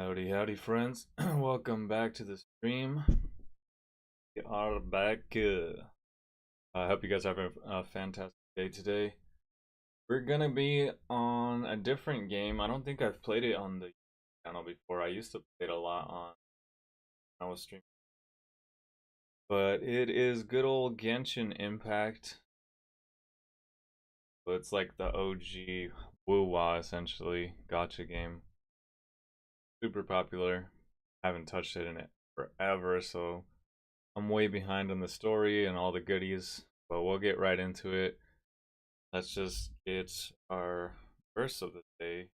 Howdy, howdy, friends. Welcome back to the stream. We are back. I hope you guys have a fantastic day today. We're gonna be on a different game. I don't think I've played it on the channel before. I used to play it a lot on when I was streaming. But it is good old Genshin Impact. So it's like the OG woo-wah, essentially, gacha game. Super popular. Haven't touched it in it forever, so I'm way behind on the story and all the goodies, but we'll get right into it. Let's just get our verse of the day.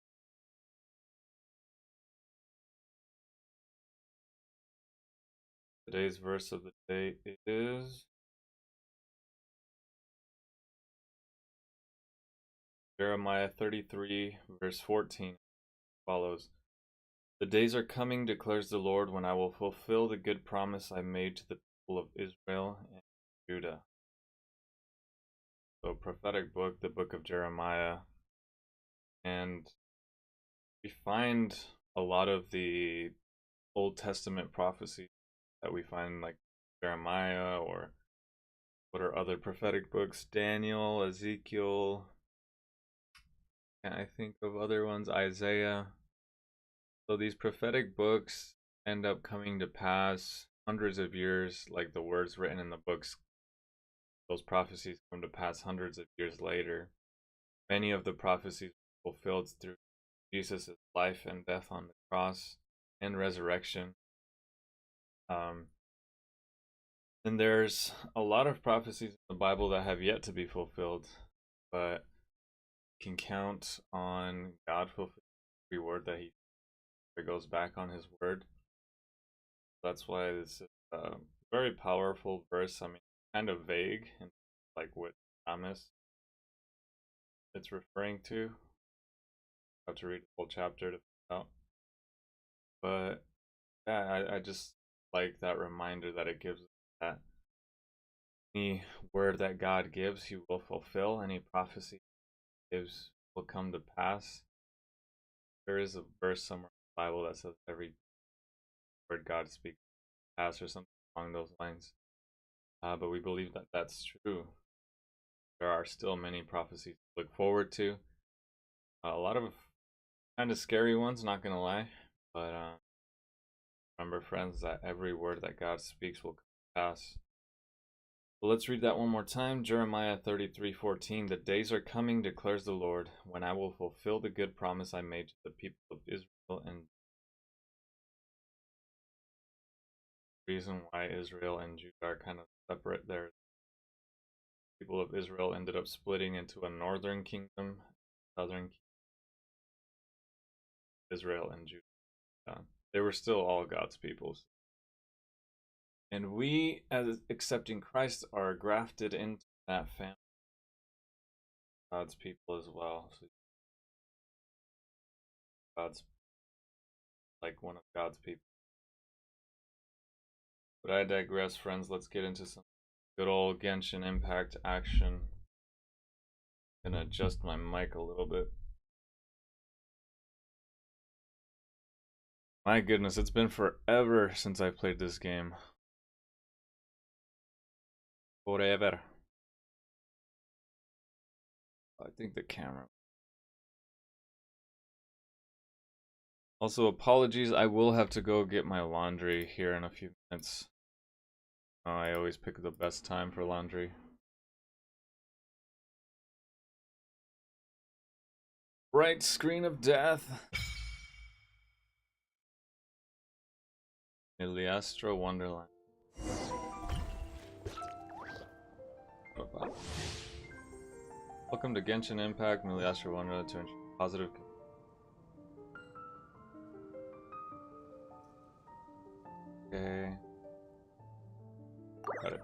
Today's verse of the day is Jeremiah 33, verse 14. Follows. The days are coming, declares the Lord, when I will fulfill the good promise I made to the people of Israel and Judah. So, prophetic book, the book of Jeremiah. And we find a lot of the Old Testament prophecies that we find like Jeremiah, or what are other prophetic books? Daniel, Ezekiel. And I think of other ones, Isaiah. So these prophetic books end up coming to pass hundreds of years, like the words written in the books. Those prophecies come to pass hundreds of years later. Many of the prophecies were fulfilled through Jesus' life and death on the cross and resurrection. And there's a lot of prophecies in the Bible that have yet to be fulfilled, but can count on God fulfilling every word that He goes back on His word. That's why this is a very powerful verse. I mean, kind of vague and like what promise it's referring to. I have to read the whole chapter to find out. But yeah, I just like that reminder that it gives us, that any word that God gives, He will fulfill. Any prophecy He gives will come to pass. There is a verse somewhere in the Bible that says every word God speaks pass, or something along those lines. But we believe that that's true. There are still many prophecies to look forward to. A lot of kind of scary ones, not gonna lie. But remember, friends, that every word that God speaks will come to pass. Well, let's read that one more time. Jeremiah 33:14. The days are coming, declares the Lord, when I will fulfill the good promise I made to the people of Israel. And the reason why Israel and Judah are kind of separate there, people of Israel ended up splitting into a northern kingdom, southern kingdom, Israel and Judah. They were still all God's peoples. And we, as accepting Christ, are grafted into that family, God's people as well. So God's like one of God's people. But I digress, friends. Let's get into some good old Genshin Impact action. I'm gonna adjust my mic a little bit. My goodness, it's been forever since I played this game. Forever. I think the camera. Also, apologies, I will have to go get my laundry here in a few minutes. I always pick the best time for laundry. Right screen of death. Iliastra Wonderland. Welcome to Genshin Impact, Iliastra Wonderland, to ensure positive. Okay. Got it.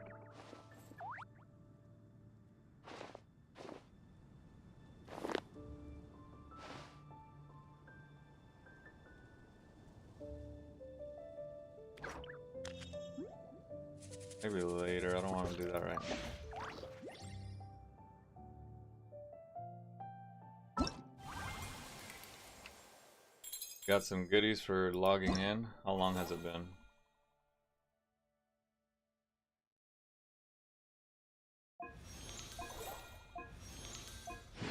Maybe later, I don't want to do that right now. Got some goodies for logging in. How long has it been?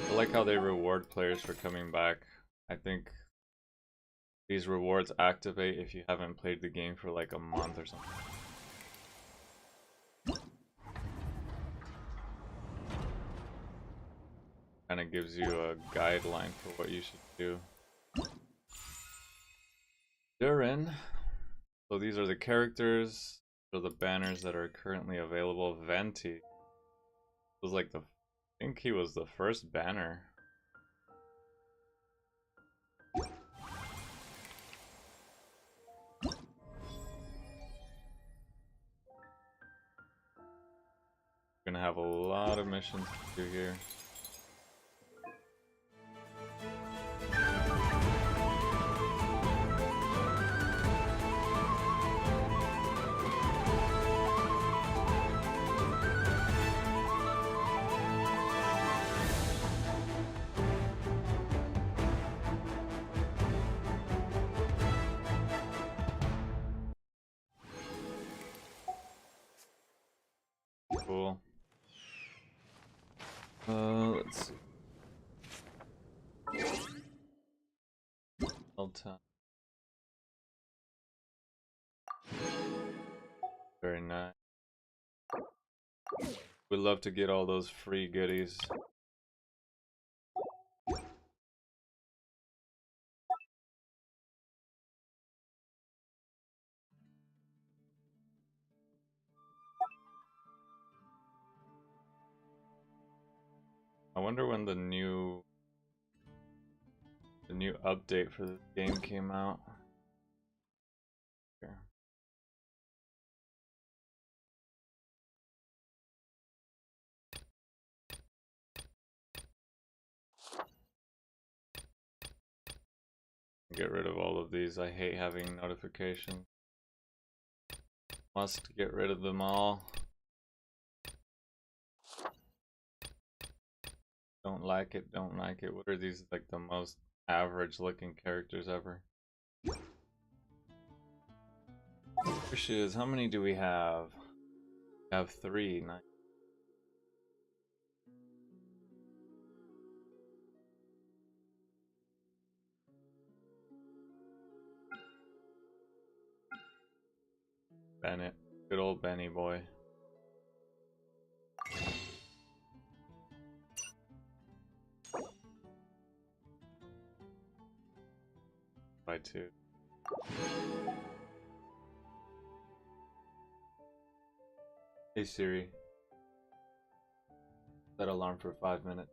I like how they reward players for coming back. I think these rewards activate if you haven't played the game for like a month or something. Kind of gives you a guideline for what you should do. They're in. So these are the characters. These are the banners that are currently available. Venti was like I think he was the first banner. Gonna have a lot of missions to do here. Cool. Let's see. Time. Very nice. We'd love to get all those free goodies. I wonder when the new update for this game came out. Here. Get rid of all of these. I hate having notifications. Must get rid of them all. Don't like it, don't like it. What are these, like the most average looking characters ever? Fishes, how many do we have? We have 3. Nice. Bennett, good old Benny boy. By 2. Hey Siri, set alarm for 5 minutes.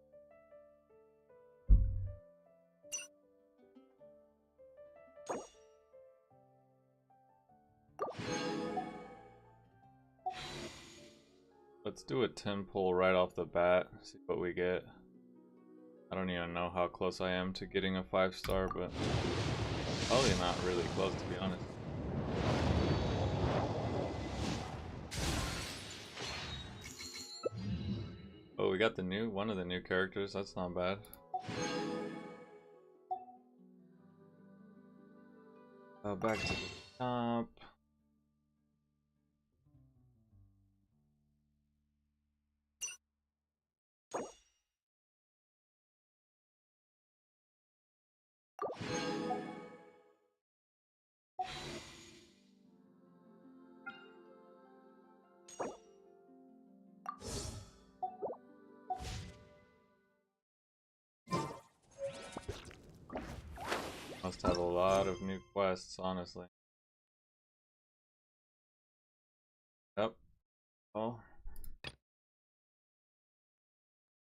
Let's do a 10 pull right off the bat, see what we get. I don't even know how close I am to getting a 5-star, but probably not really close, to be honest. Oh, we got one of the new characters, that's not bad. Back to the top. Must have a lot of new quests, honestly. Yep. Well,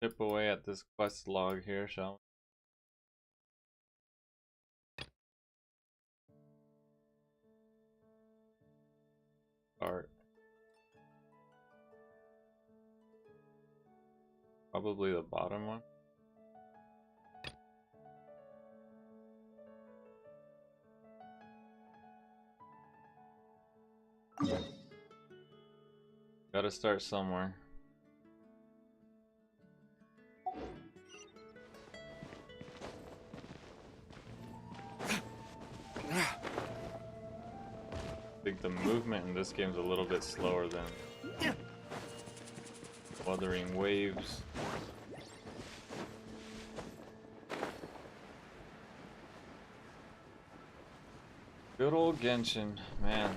chip away at this quest log here, shall we? Start. Probably the bottom one. Gotta start somewhere. think the movement in this game is a little bit slower than Wuthering Waves. Good old Genshin, man.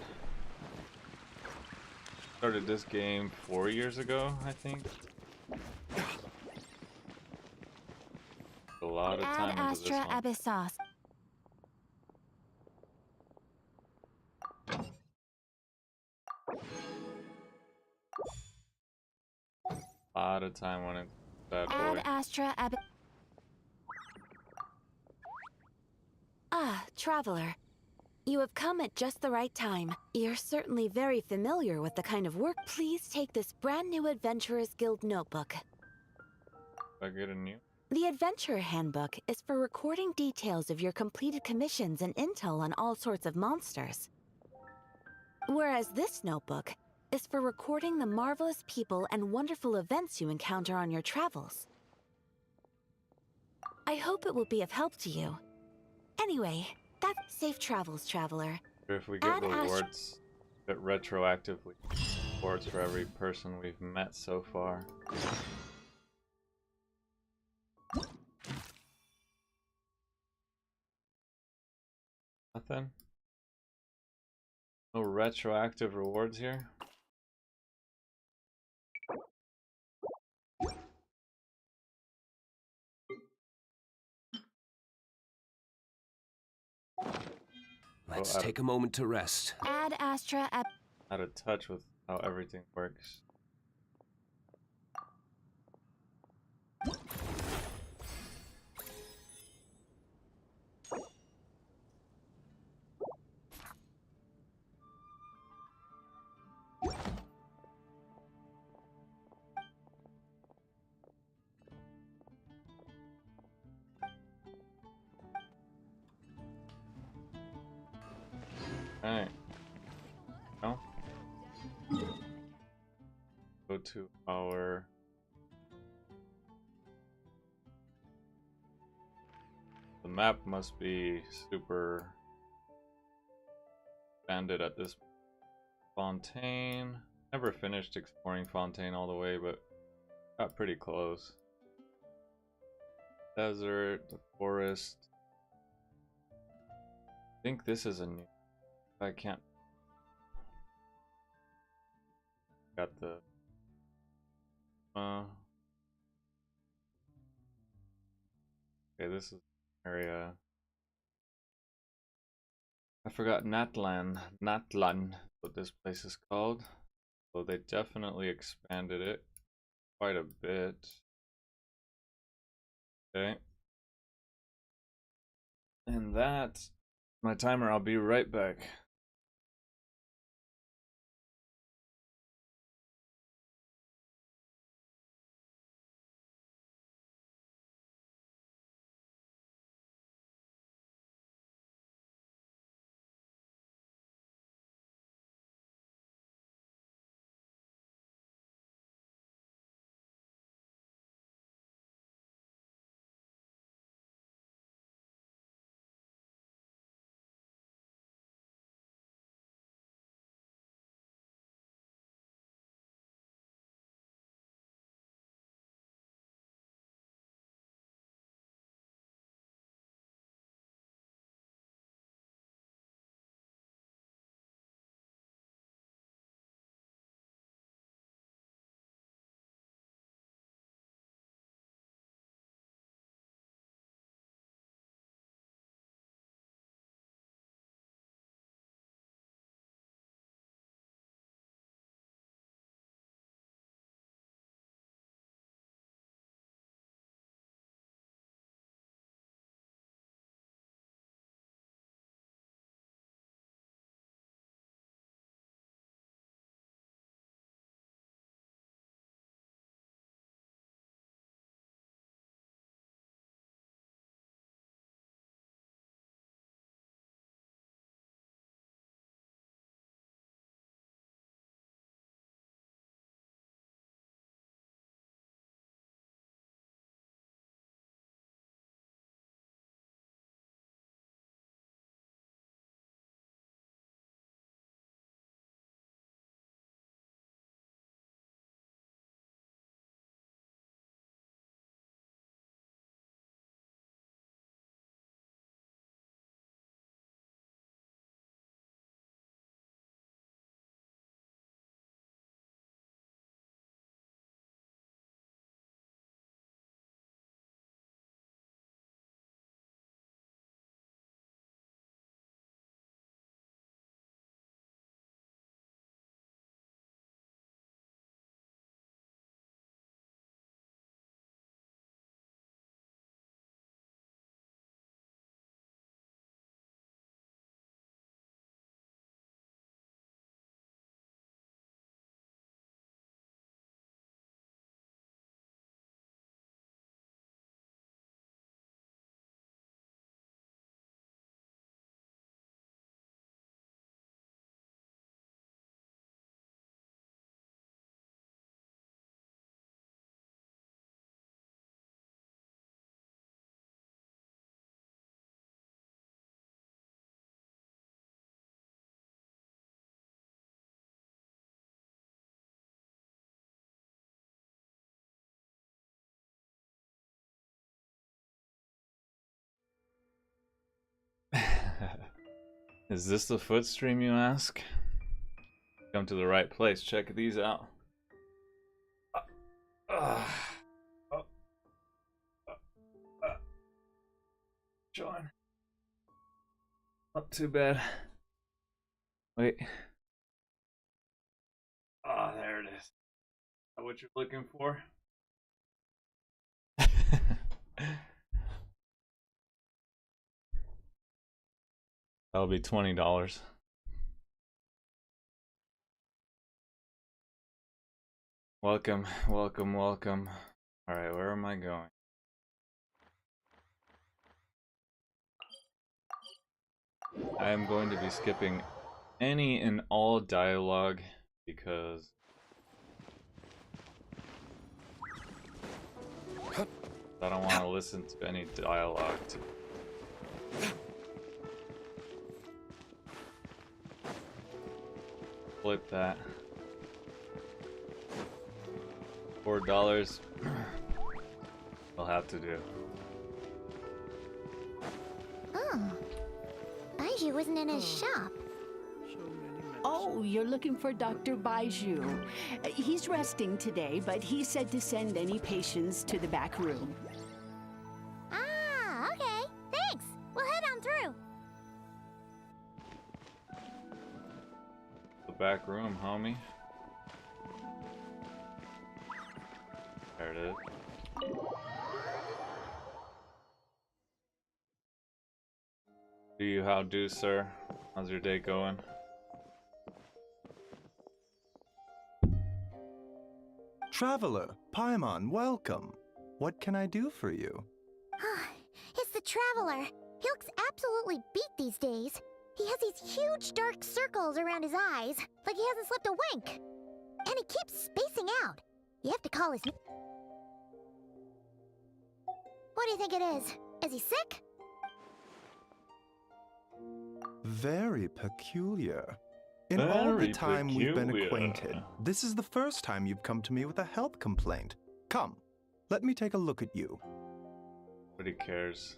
Started this game 4 years ago, I think. A lot of time into this one. A lot of time went into that boy. Ah, traveler. You have come at just the right time. You're certainly very familiar with the kind of work. Please take this brand new Adventurers Guild notebook. I get a new. The Adventurer Handbook is for recording details of your completed commissions and intel on all sorts of monsters. Whereas this notebook is for recording the marvelous people and wonderful events you encounter on your travels. I hope it will be of help to you. Anyway, that's safe travels, traveler. If we get rewards, get retroactively rewards for every person we've met so far. Nothing? No retroactive rewards here? Let's take a moment to rest. Ad Astra out of touch with how everything works. Alright. No? Go to our the map must be super expanded at this Fontaine. Never finished exploring Fontaine all the way, but got pretty close. Desert, the forest. I think this is a new. I can't. Got the. Okay, this is area. I forgot Natlan. Natlan, what this place is called. So they definitely expanded it quite a bit. Okay. And that's my timer. I'll be right back. Is this the foot stream, you ask? Come to the right place. Check these out. John. Not too bad. Wait. Ah, there it is. Is that what you're looking for? That'll be $20. Welcome, welcome, welcome. Alright, where am I going? I am going to be skipping any and all dialogue because I don't want to listen to any dialogue. Flip that. $4 I'll have to do. Oh, Baiju wasn't in his shop. Oh, you're looking for Dr. Baiju. He's resting today, but he said to send any patients to the back room. Ah, okay. Thanks. We'll head on through. The back room, homie. There it is. Do you how do, sir? How's your day going? Traveler, Paimon, welcome. What can I do for you? It's the Traveler. He looks absolutely beat these days. He has these huge dark circles around his eyes, like he hasn't slept a wink. And he keeps spacing out. You have to call his... What do you think it is? Is he sick? Very peculiar. In all the Very time we've been peculiar. acquainted, this is the first time you've come to me with a health complaint. Come, let me take a look at you. Nobody cares.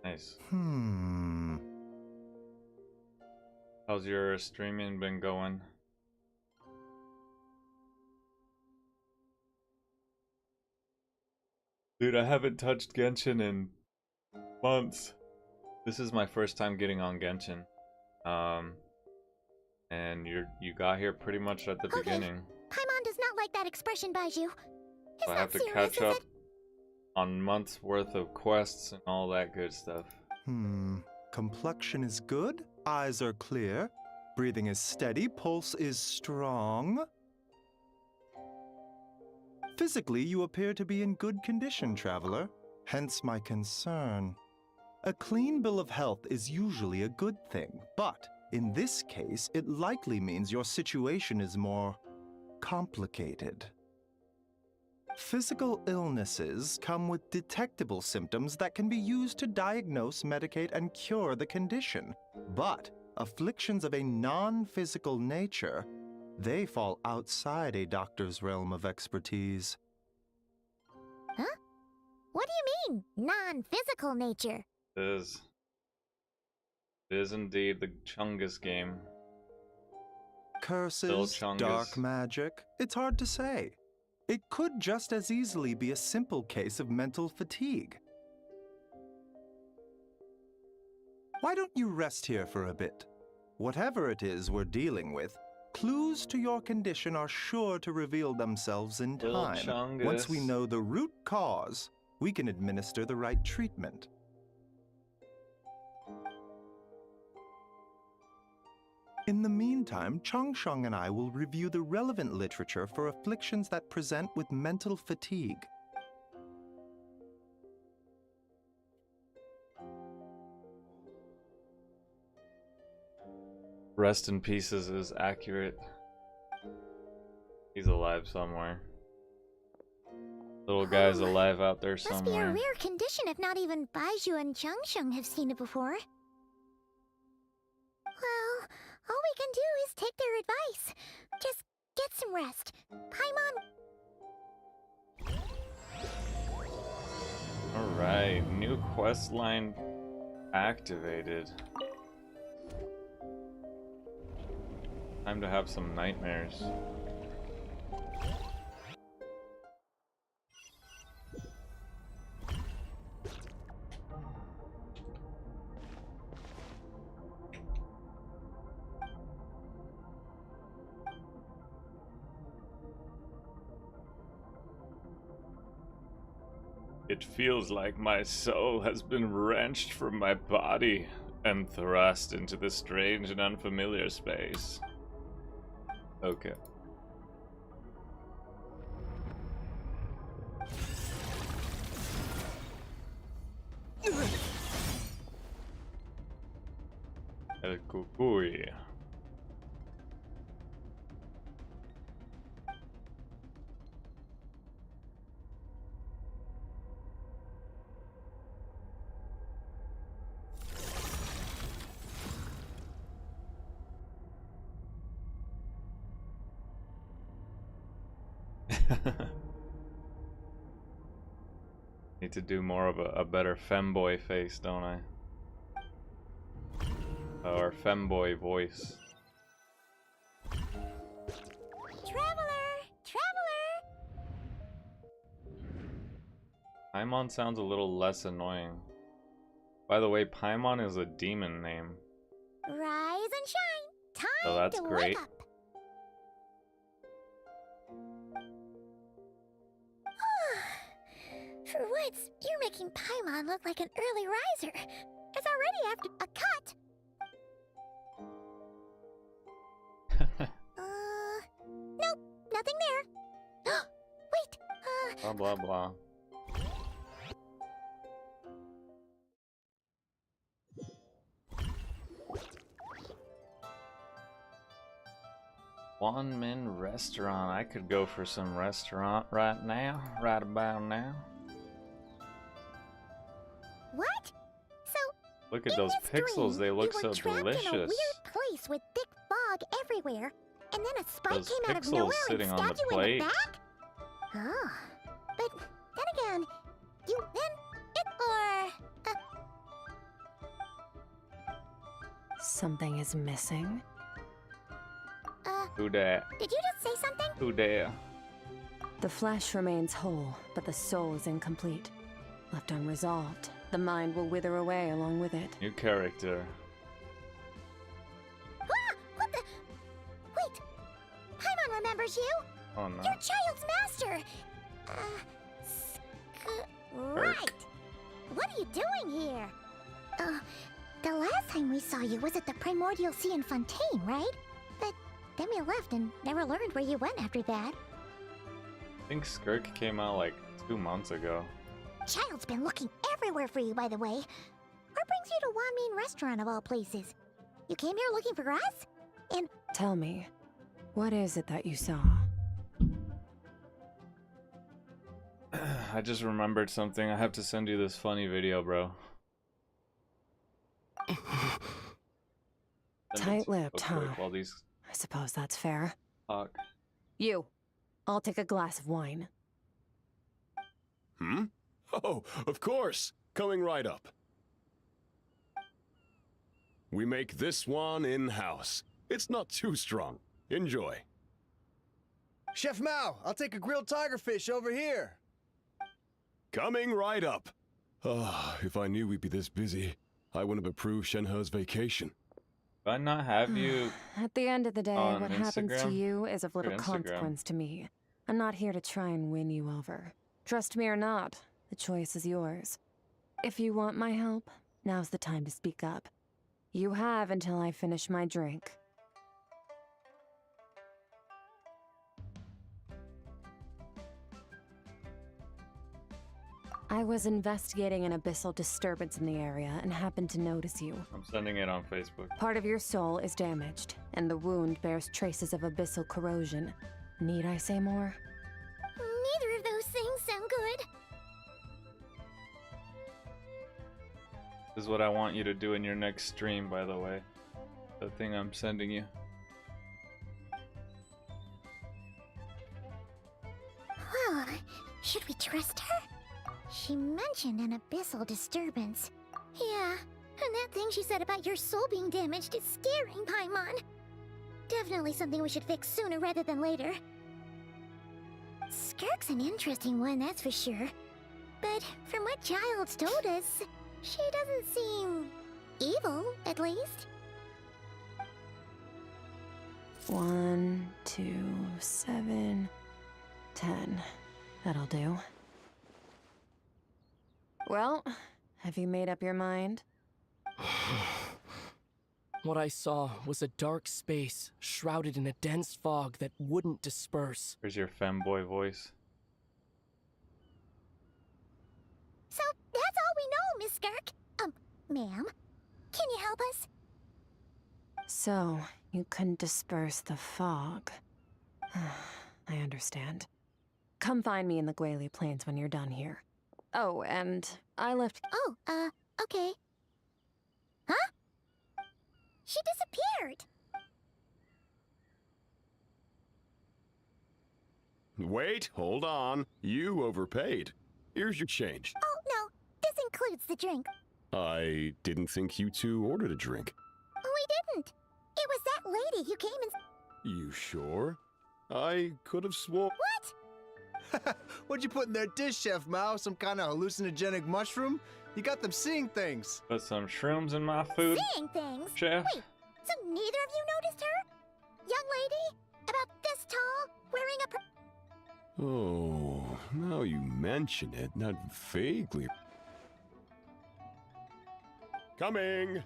Nice. How's your streaming been going? Dude, I haven't touched Genshin in months. This is my first time getting on Genshin. And you got here pretty much at the beginning. Paimon does not like that expression, Baiju. So It's I not have to serious, catch is up it? on months worth of quests and all that good stuff. Complexion is good, eyes are clear, breathing is steady, pulse is strong. Physically, you appear to be in good condition, traveler. Hence my concern. A clean bill of health is usually a good thing, but in this case, it likely means your situation is more complicated. Physical illnesses come with detectable symptoms that can be used to diagnose, medicate, and cure the condition. But afflictions of a non-physical nature, they fall outside a doctor's realm of expertise. Huh? What do you mean, non-physical nature? It is indeed the Chungus game. Curses, Chungus. dark magic, it's hard to say. It could just as easily be a simple case of mental fatigue. Why don't you rest here for a bit? Whatever it is we're dealing with, clues to your condition are sure to reveal themselves in Little time. Chungus. Once we know the root cause, we can administer the right treatment. In the meantime, Changsheng and I will review the relevant literature for afflictions that present with mental fatigue. Rest in pieces is accurate. He's alive somewhere. Little guy's alive out there Must be a somewhere. rare condition if not even Baiju and Changsheng have seen it before. Well, all we can do is take their advice. Just get some rest. Paimon... quest line activated. Time to have some nightmares. It feels like my soul has been wrenched from my body and thrust into the strange and unfamiliar space. Okay. El cucuy. Need to do more of a better femboy face, don't I? Or femboy voice. Traveler! Traveler! Paimon sounds a little less annoying. By the way, Paimon is a demon name. Rise and shine! Time So that's to great. wake up! For once, you're making Paimon look like an early riser. It's already after a cut. Nope, nothing there. Wait, Blah blah blah. One Min restaurant. I could go for some restaurant right now, right about now. what? So, Look at in those this pixels, dream, they look you so were trapped delicious. in a weird place with thick fog everywhere, and then a spike Those came out of pixels nowhere and sitting on the stabbed you in plate. the back? Oh, but then again, you then it or Something is missing. Who dat? did you just say something? Who dare? The flesh remains whole, but the soul is incomplete. Left unresolved, the mind will wither away along with it. New character. Ah! What the? Wait! Paimon remembers you! Oh no. Your child's master! Right! What are you doing here? The last time we saw you was at the Primordial Sea in Fontaine, right? But then we left and never learned where you went after that. I think Skirk came out like 2 months ago. Child's been looking everywhere for you, by the way. What brings you to Wanmin Restaurant of all places? You came here looking for us? And Tell me, what is it that you saw? I just remembered something. I have to send you this funny video, bro. Send it Tight-lipped, real quick huh? While these I suppose that's fair. talk. You. I'll take a glass of wine. Hmm? Oh, of course. Coming right up. We make this one in-house. It's not too strong. Enjoy. Chef Mao, I'll take a grilled tigerfish over here. Coming right up. Ah, if I knew we'd be this busy, I wouldn't have approved Shenhe's vacation. Do I not have you? At the end of the day, On what happens to Instagram? you is of little Your Instagram. consequence to me. I'm not here to try and win you over. Trust me or not, the choice is yours. If you want my help, now's the time to speak up. You have until I finish my drink. I was investigating an abyssal disturbance in the area and happened to notice you. I'm sending it on Facebook. Part of your soul is damaged, and the wound bears traces of abyssal corrosion. Need I say more? neither of those things sound good. This is what I want you to do in your next stream, by the way. The thing I'm sending you. Well, should we trust her? She mentioned an abyssal disturbance. Yeah, and that thing she said about your soul being damaged is scaring, Paimon. Definitely something we should fix sooner rather than later. Skirk's an interesting one, that's for sure. But from what Childs told us, she doesn't seem evil, at least. 1, 2, 7, 10. That'll do. Well, have you made up your mind? What I saw was a dark space shrouded in a dense fog that wouldn't disperse. Where's your femboy voice? So that's all we know, Miss Skirk. Ma'am, can you help us? So, you couldn't disperse the fog. I understand. Come find me in the Guili Plains when you're done here. Oh, and I left... Oh, okay. Huh? She disappeared! Wait, hold on. You overpaid. Here's your change. Oh, no. This includes the drink. I didn't think you two ordered a drink. We didn't. It was that lady who came and... You sure? I could have sworn... What? What'd you put in their dish, Chef Mao? Some kind of hallucinogenic mushroom? You got them seeing things. Put some shrooms in my food, Seeing things? chef. Wait, so neither of you noticed her? Young lady? About this tall? Wearing a... Oh, now you mention it, not vaguely. Coming!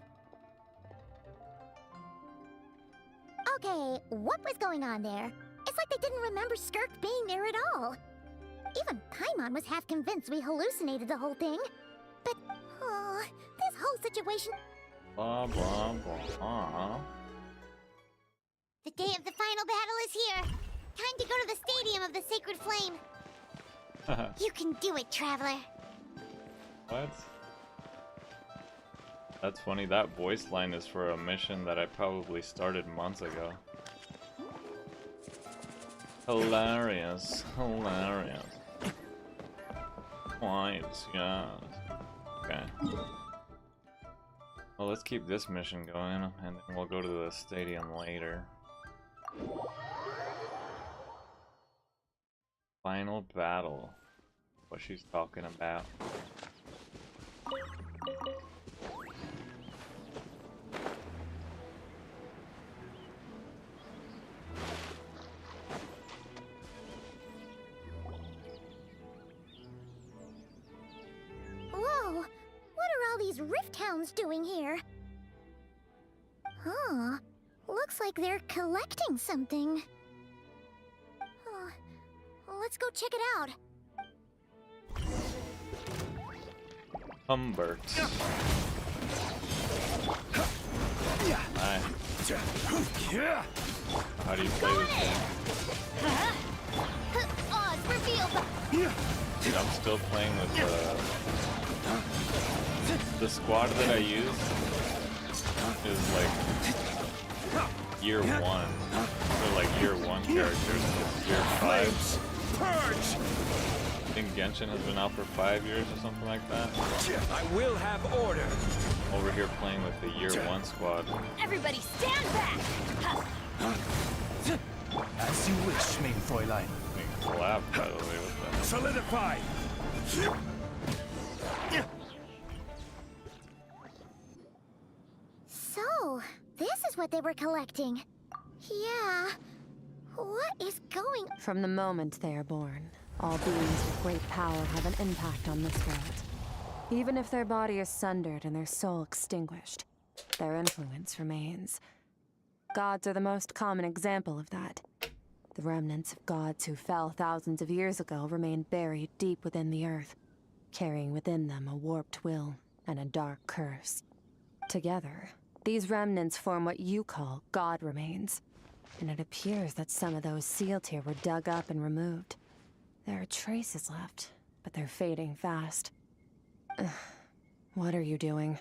Okay, what was going on there? It's like they didn't remember Skirk being there at all. Even Paimon was half convinced we hallucinated the whole thing. But, oh, this whole situation... Blah, blah, blah. The day of the final battle is here. Time to go to the Stadium of the Sacred Flame. You can do it, Traveler. What? That's funny. That voice line is for a mission that I probably started months ago. Hilarious. Hilarious. Quite, yes. Okay. Well, let's keep this mission going, and then we'll go to the stadium later. Final battle. What she's talking about. Whoa, what are all these Rift Hounds doing here? Huh, looks like they're collecting something. Let's go check it out. Humbert. Hi. How do you play this game? Oz revealed. Dude, I'm still playing with the squad that I use is like year one. They're like year one characters. Year 5. I think Genshin has been out for 5 years or something like that. I will have order. Over here playing with the year 1 squad. Everybody stand back! As you wish, main Fräulein. Being collab, by the way, with that. Solidify. So, this is what they were collecting. Yeah. What is going... From the moment they are born, all beings with great power have an impact on this world. Even if their body is sundered and their soul extinguished, their influence remains. Gods are the most common example of that. The remnants of gods who fell thousands of years ago remain buried deep within the earth, carrying within them a warped will and a dark curse. Together, these remnants form what you call God remains. And it appears that some of those sealed here were dug up and removed. There are traces left, but they're fading fast. What are you doing?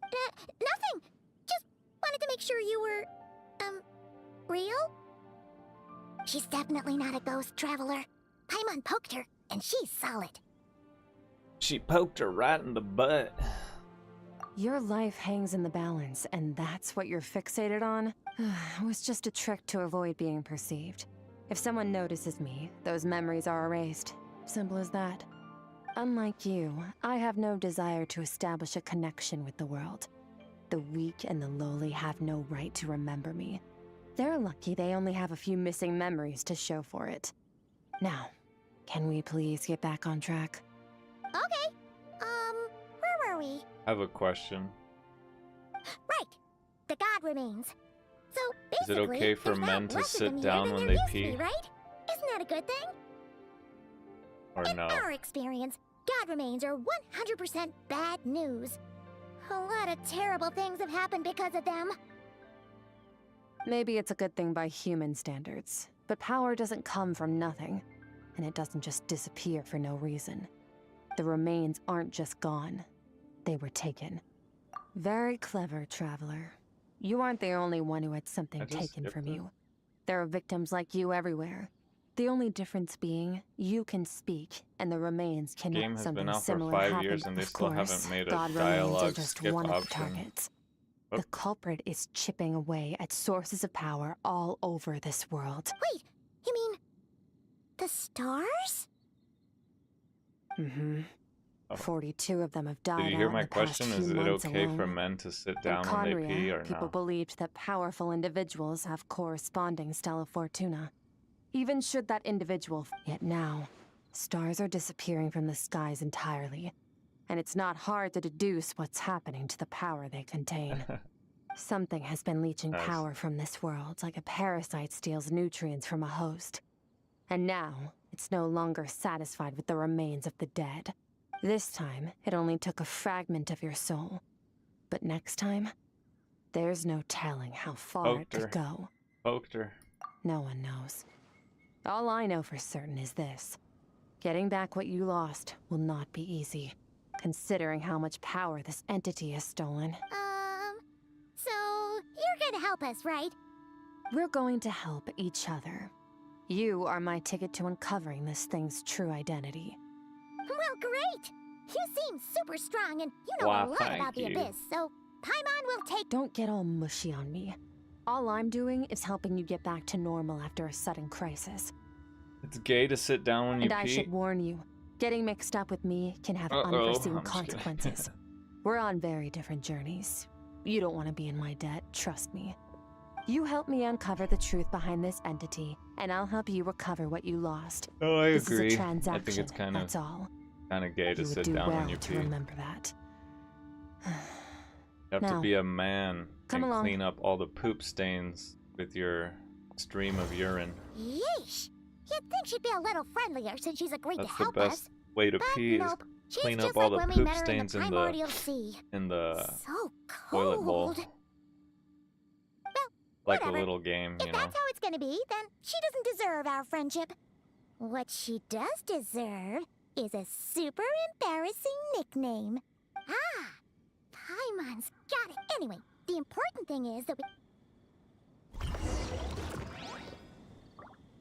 Nothing! Just wanted to make sure you were... real? She's definitely not a ghost, Traveler. Paimon poked her, and she's solid. She poked her right in the butt. Your life hangs in the balance, and that's what you're fixated on? It was just a trick to avoid being perceived. If someone notices me, those memories are erased. Simple as that. Unlike you, I have no desire to establish a connection with the world. The weak and the lowly have no right to remember me. They're lucky they only have a few missing memories to show for it. Now, can we please get back on track? Okay. Where were we? I have a question. Right. The god remains. So Is it basically, okay for there's men not to less of sit them here down than when there they used to pee? be, right? Isn't that a good thing? Or In no? our experience, god remains are 100% bad news. A lot of terrible things have happened because of them. Maybe it's a good thing by human standards, but power doesn't come from nothing, and it doesn't just disappear for no reason. The remains aren't just gone. They were taken. Very clever, Traveler. You aren't the only one who had something I just taken skipped from it. you. There are victims like you everywhere. The only difference being, you can speak, and the remains The cannot. game has been Something out for similar 5 happened. years and they Of still course, haven't made a God remains are dialogue just skip one of the option. targets. Oh. The culprit is chipping away at sources of power all over this world. Wait, you mean the stars? Mm-hmm. Oh. 42 of them have Did died you hear out my in the past question? few Is it months okay for alone. men to sit In down when they Conria, pee or people no? believed that powerful individuals have corresponding Stella Fortuna. Even should that individual... Yet now, stars are disappearing from the skies entirely. And it's not hard to deduce what's happening to the power they contain. Something has been leeching Nice. power from this world, like a parasite steals nutrients from a host. And now, it's no longer satisfied with the remains of the dead. This time, it only took a fragment of your soul. But next time, there's no telling how far it Poked her. could go. Poked her. No one knows. All I know for certain is this. Getting back what you lost will not be easy, considering how much power this entity has stolen. So you're gonna help us, right? We're going to help each other. You are my ticket to uncovering this thing's true identity. Well, great! You seem super strong and you know Why, a lot thank about the you. Abyss, so Paimon will take... Don't get all mushy on me. All I'm doing is helping you get back to normal after a sudden crisis. It's gay to sit down when you And I pee? should warn you, getting mixed up with me can have Uh-oh, unforeseen I'm just kidding. consequences. We're on very different journeys. You don't want to be in my debt, trust me. You help me uncover the truth behind this entity, and I'll help you recover what you lost. Oh, I This agree. is a transaction, I think it's kind that's of all. gay to You would sit do down well when you to pee. You remember that. have to Now, be a man come and along. clean up all the poop stains with your stream of urine. Yeesh! You'd think she'd be a little friendlier since she's agreed That's to the help best us. way to But pee is nope, she's clean just up all like the when we poop met her stains in the in primordial sea. the So toilet cold. bowl. Like a whatever. little game, If you know. that's how it's gonna be, then she doesn't deserve our friendship. What she does deserve is a super embarrassing nickname. Ah, Paimon's got it. Anyway, the important thing is that we...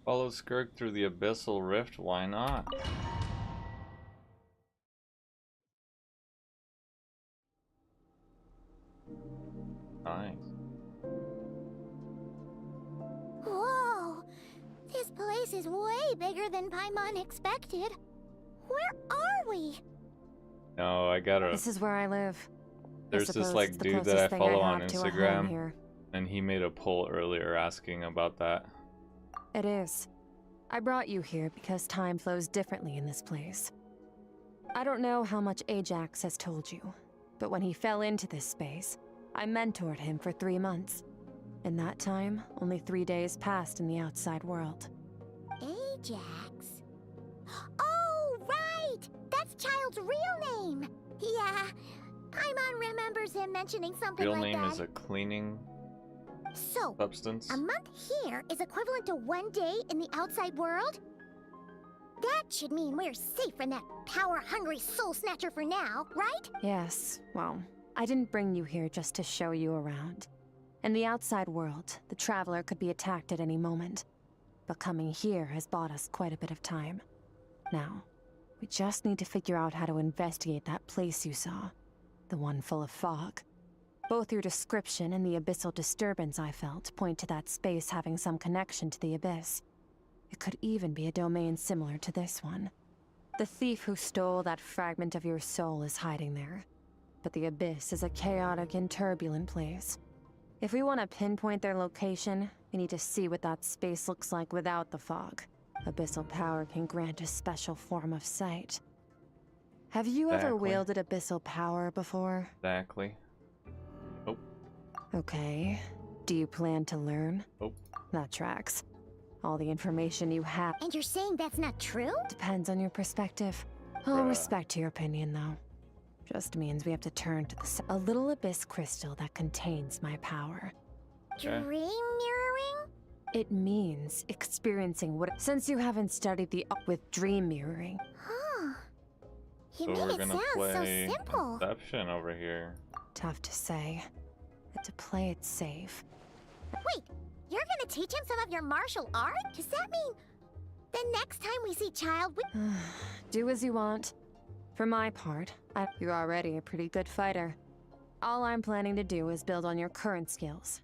Follow Skirk through the abyssal rift, why not? Nice. Whoa! This place is way bigger than Paimon expected. Where are we? No, I gotta... This is where I live. There's suppose this like it's the dude that closest I thing follow I on have to a home Instagram, here. and he made a poll earlier asking about that. It is. I brought you here because time flows differently in this place. I don't know how much Ajax has told you, but when he fell into this space, I mentored him for 3 months. In that time, only 3 days passed in the outside world. Ajax? Oh, right! That's Child's real name! Yeah, Paimon remembers him mentioning something Real like name that. is a cleaning So, substance. a month here is equivalent to 1 day in the outside world? That should mean we're safe from that power-hungry soul snatcher for now, right? Yes, well, I didn't bring you here just to show you around. In the outside world, the Traveler could be attacked at any moment. But coming here has bought us quite a bit of time. Now, We just need to figure out how to investigate that place you saw. The one full of fog. Both your description and the abyssal disturbance I felt point to that space having some connection to the abyss. It could even be a domain similar to this one. The thief who stole that fragment of your soul is hiding there. But the abyss is a chaotic and turbulent place. If we want to pinpoint their location, we need to see what that space looks like without the fog. Abyssal power can grant a special form of sight. Have you ever Exactly. wielded abyssal power before? Exactly. Oh. Okay. Do you plan to learn? Oh. That tracks. All the information you have And you're saying that's not true? depends on your perspective. I'll Bruh. respect your opinion, though. Just means we have to turn to a little abyss crystal that contains my power. Okay. Dream mirroring? It means experiencing what. Since you haven't studied the with dream mirroring, Huh. You So make we're it gonna sound so play simple. Inception over here. tough to say. But to play it safe. Wait, you're gonna teach him some of your martial art? Does that mean the next time we see Child, we... Do as you want. For my part, you're already a pretty good fighter. All I'm planning to do is build on your current skills.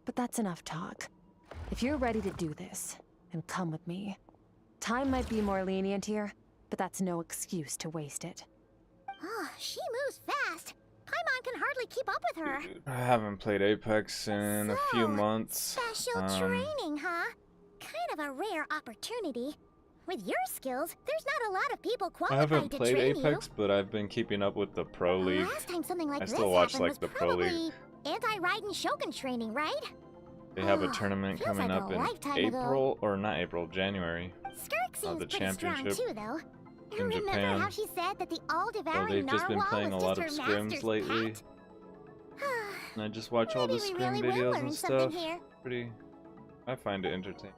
But that's enough talk. If you're ready to do this, then come with me. Time might be more lenient here, but that's no excuse to waste it. Oh, she moves fast. Paimon can hardly keep up with her. I haven't played Apex in a few So, months. Special training, huh? Kind of a rare opportunity. With your skills, there's not a lot of people I qualified haven't to played train Apex, but I've been keeping up with the Pro League. Last time something like I this still watch happened like was the Pro League. probably anti-Raiden Shogun training, right? They have a Oh, tournament feels coming like a up in lifetime ago. April, or not April, January. Skirk seems the pretty strong championship too, though. in Remember Japan. how she said that the So all-devouring they've just been narwhal playing a was lot just of her scrims master's lately. pet? And I just watch all the Maybe we scrim really will videos learn and something stuff. here. I find it entertaining.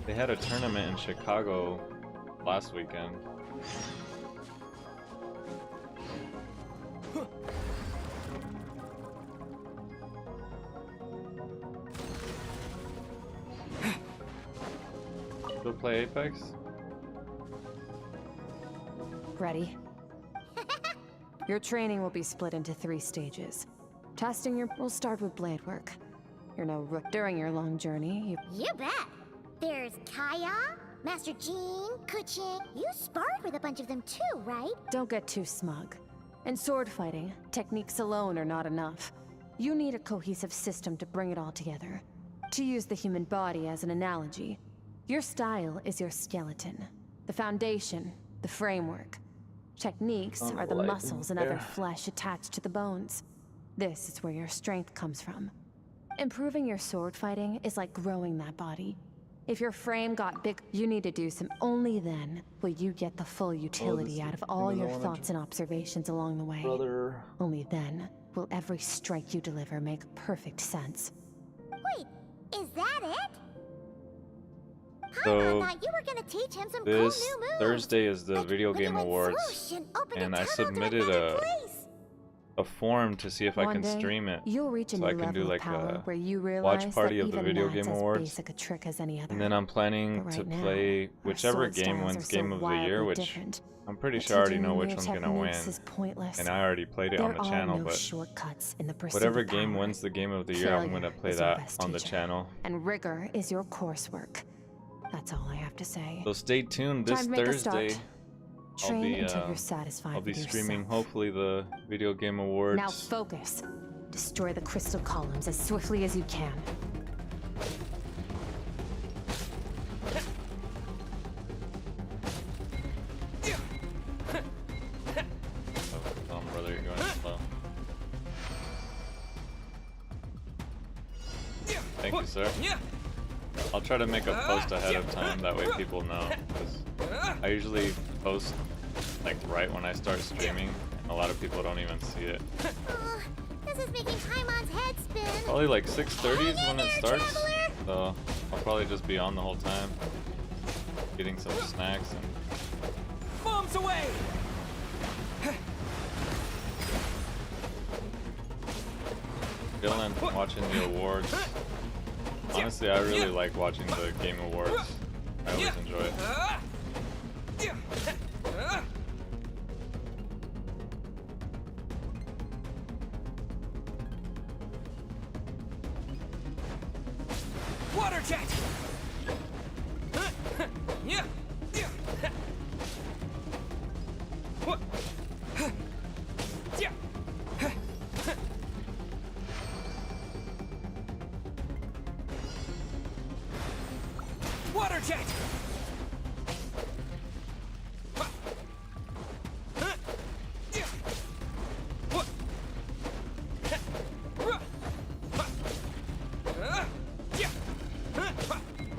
They had a tournament in Chicago last weekend. Still play Apex? Ready? Your training will be split into 3 stages. Testing your... We'll start with blade work. You're no rook. During your long journey, You bet. There's Kaya, Master Jean, Kuchin. You sparred with a bunch of them too, right? Don't get too smug. In sword fighting, techniques alone are not enough. You need a cohesive system to bring it all together. To use the human body as an analogy, your style is your skeleton. The foundation, the framework. Techniques are the Unlike muscles and other there. flesh attached to the bones. This is where your strength comes from. Improving your sword fighting is like growing that body. If your frame got big, you need to do some. Only then will you get the full utility out of all your thoughts and observations along the way. Brother. Only then will every strike you deliver make perfect sense. Wait, is that it? So, Paimon thought you were gonna teach him some cool new This moves. Thursday is the Like Video when you Game went Awards, swoosh and opened and a I tunnel to submitted another place. a form to see if I One can day, stream it. You'll reach a so new I can level do of like power a where you realize watch party that of the even Video that's Game as Awards. basic a trick as any other. And then I'm planning But to right now, play our whichever sword game styles wins are so Game of the Year, wildly which different. I'm pretty that sure I already teaching know you which new one's gonna techniques win. is pointless. And I already played it There on the are channel, no but shortcuts in the pursuit whatever of game power. wins the Game of the Year, I'm gonna Failure play is your that best on the teacher. channel. And rigor is your coursework. That's all I have to say. So stay tuned this Time to make a start. Thursday. Train until you're satisfied I'll be with streaming yourself. hopefully the Video Game Awards. Now focus. Destroy the crystal columns as swiftly as you can. Oh, brother, you're going slow. Thank you, sir. I'll try to make a post ahead of time, that way people know. 'Cause I usually post like right when I start streaming, and a lot of people don't even see it. Oh, this is making Paimon's head spin. Probably like 6:30 is Hang in when it there, starts, traveler. so I'll probably just be on the whole time, getting some snacks and Bombs away! chilling, watching the awards. Honestly, I really like watching the Game Awards. I always enjoy it. jet! Yeah! What? Yeah! Water jet!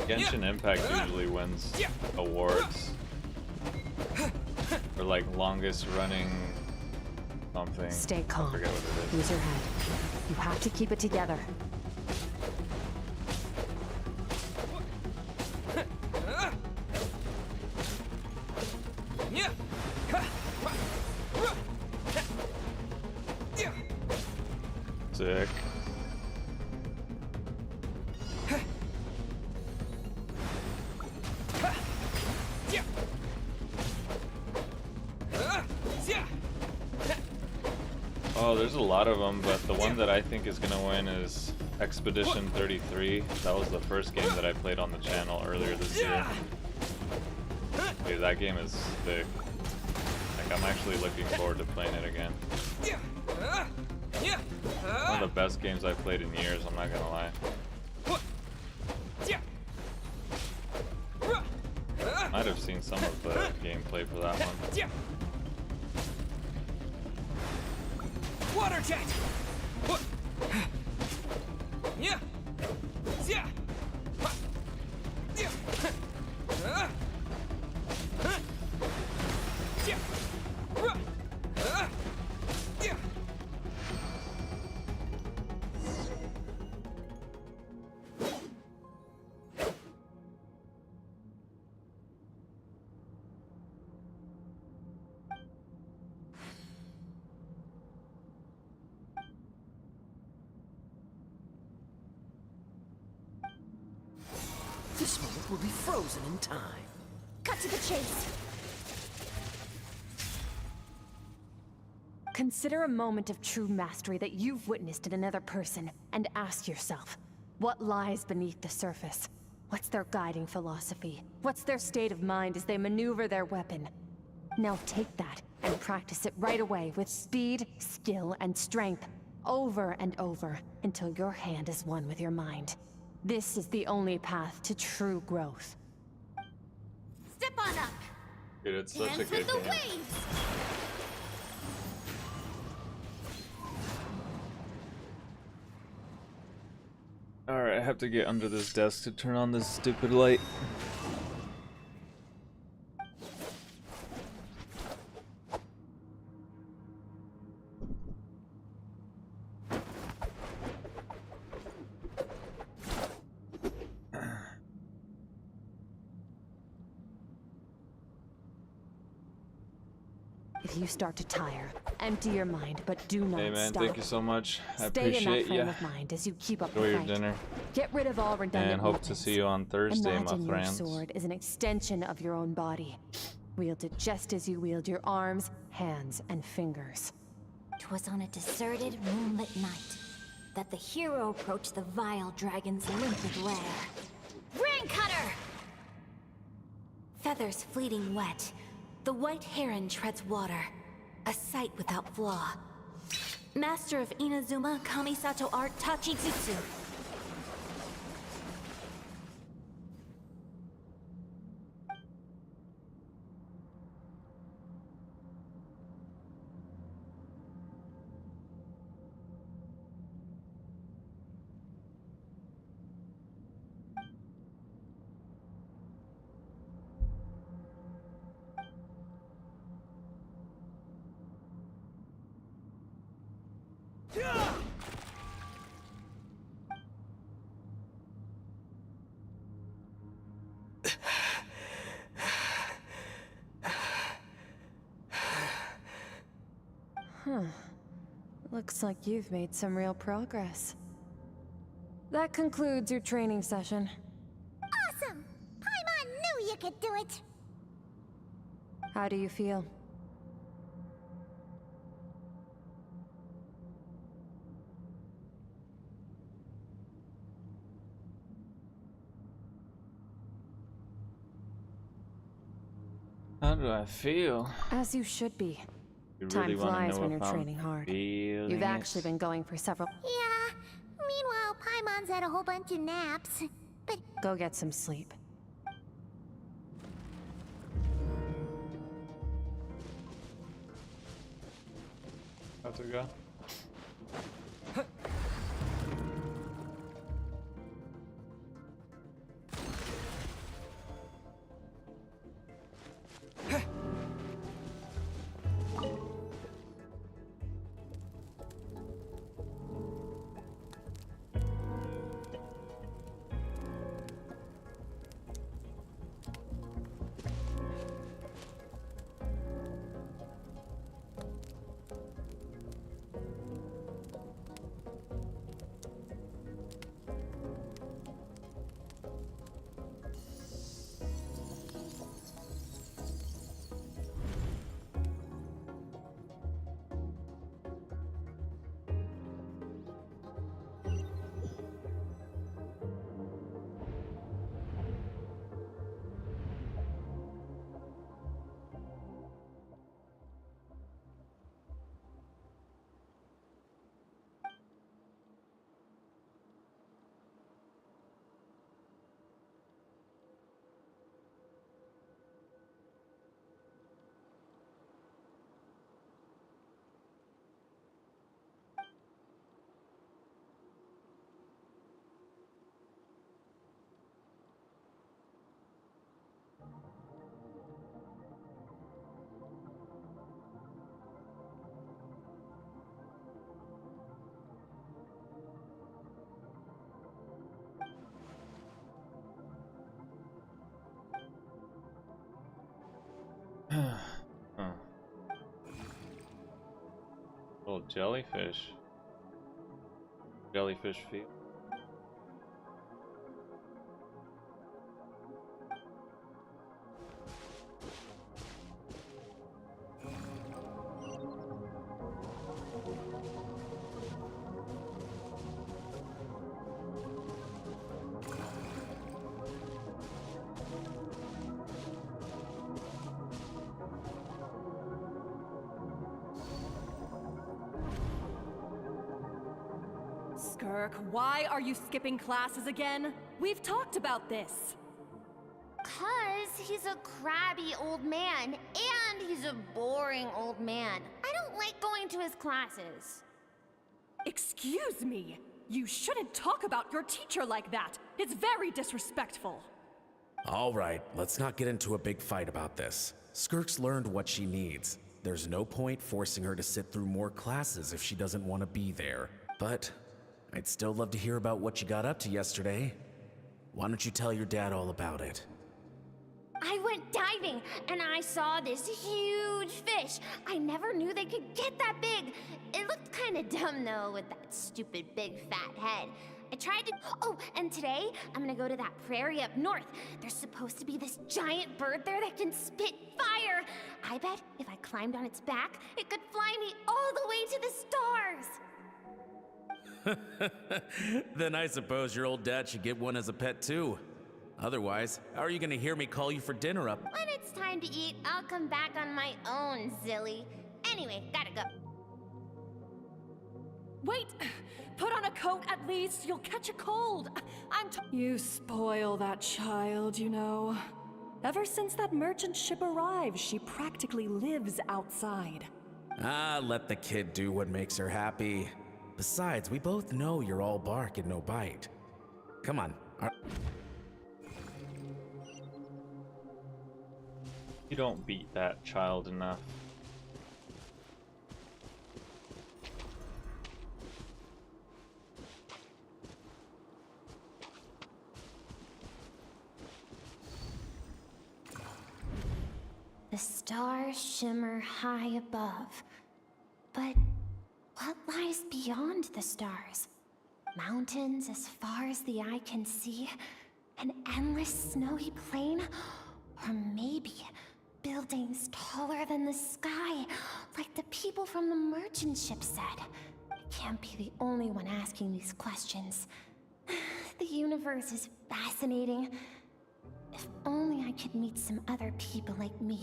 Genshin Impact usually wins awards for like longest running something. Stay calm. I forget what it is. Use your head. You have to keep it together. Sick. Oh, there's a lot of them, but the one that I think is gonna win is Expedition 33. That was the first game that I played on the channel earlier this year. Dude, that game is sick. Like, I'm actually looking forward to playing it again. One of the best games I've played in years, I'm not gonna lie. Might have seen some of the gameplay for that one. Water jet! Yeah! Yeah! This moment will be frozen in time. Cut to the chase. Consider a moment of true mastery that you've witnessed in another person, and ask yourself, what lies beneath the surface? What's their guiding philosophy? What's their state of mind as they maneuver their weapon? Now take that and practice it right away with speed, skill, and strength, over and over, until your hand is one with your mind. This is the only path to true growth. Step on up. Dude, it's such a Dance good with the game. waves. Alright, I have to get under this desk to turn on this stupid light. If you start to tire, empty your mind, but do not Hey man, stop. thank you so much. I Stay in that appreciate frame you. of mind as you keep up Enjoy the your fight. dinner. Get rid of all redundant And hope to weapons. see you on Thursday, Imagine my your friends. sword is an extension of your own body. Wield it just as you wield your arms, hands, and fingers. 'Twas on a deserted, moonlit night that the hero approached the vile dragon's limpid lair. Ring cutter! Feathers fleeting wet, the white heron treads water, a sight without flaw. Master of Inazuma Kamisato art Tachijutsu. Huh. Looks like you've made some real progress. That concludes your training session. Awesome! Paimon knew you could do it! How do you feel? How do I feel? As you should be. You Time really want to flies know when if you're I'm training hard. feeling You've actually it? been going for several. Yeah. Meanwhile, Paimon's had a whole bunch of naps. But Go get some sleep. About to go. Huh. Little jellyfish. Jellyfish field. Skirk, why are you skipping classes again? We've talked about this. 'cause he's a crabby old man, and he's a boring old man. I don't like going to his classes. Excuse me. You shouldn't talk about your teacher like that. It's very disrespectful. All right, let's not get into a big fight about this. Skirk's learned what she needs. There's no point forcing her to sit through more classes if she doesn't want to be there. But I'd still love to hear about what you got up to yesterday. Why don't you tell your dad all about it? I went diving, and I saw this huge fish. I never knew they could get that big. It looked kind of dumb, though, with that stupid big fat head. I tried to... Oh, and today, I'm gonna go to that prairie up north. There's supposed to be this giant bird there that can spit fire. I bet if I climbed on its back, it could fly me all the way to the stars. Then I suppose your old dad should get one as a pet too. Otherwise, how are you gonna hear me call you for dinner up? When it's time to eat, I'll come back on my own, Zilly. Anyway, gotta go. Wait! Put on a coat at least. You'll catch a cold. You spoil that child, you know. Ever since that merchant ship arrived, she practically lives outside. Ah, let the kid do what makes her happy. Besides, we both know you're all bark and no bite. Come on. You don't beat that child enough. The stars shimmer high above. But what lies beyond the stars? Mountains as far as the eye can see? An endless snowy plain? Or maybe buildings taller than the sky, like the people from the merchant ship said? I can't be the only one asking these questions. The universe is fascinating. If only I could meet some other people like me.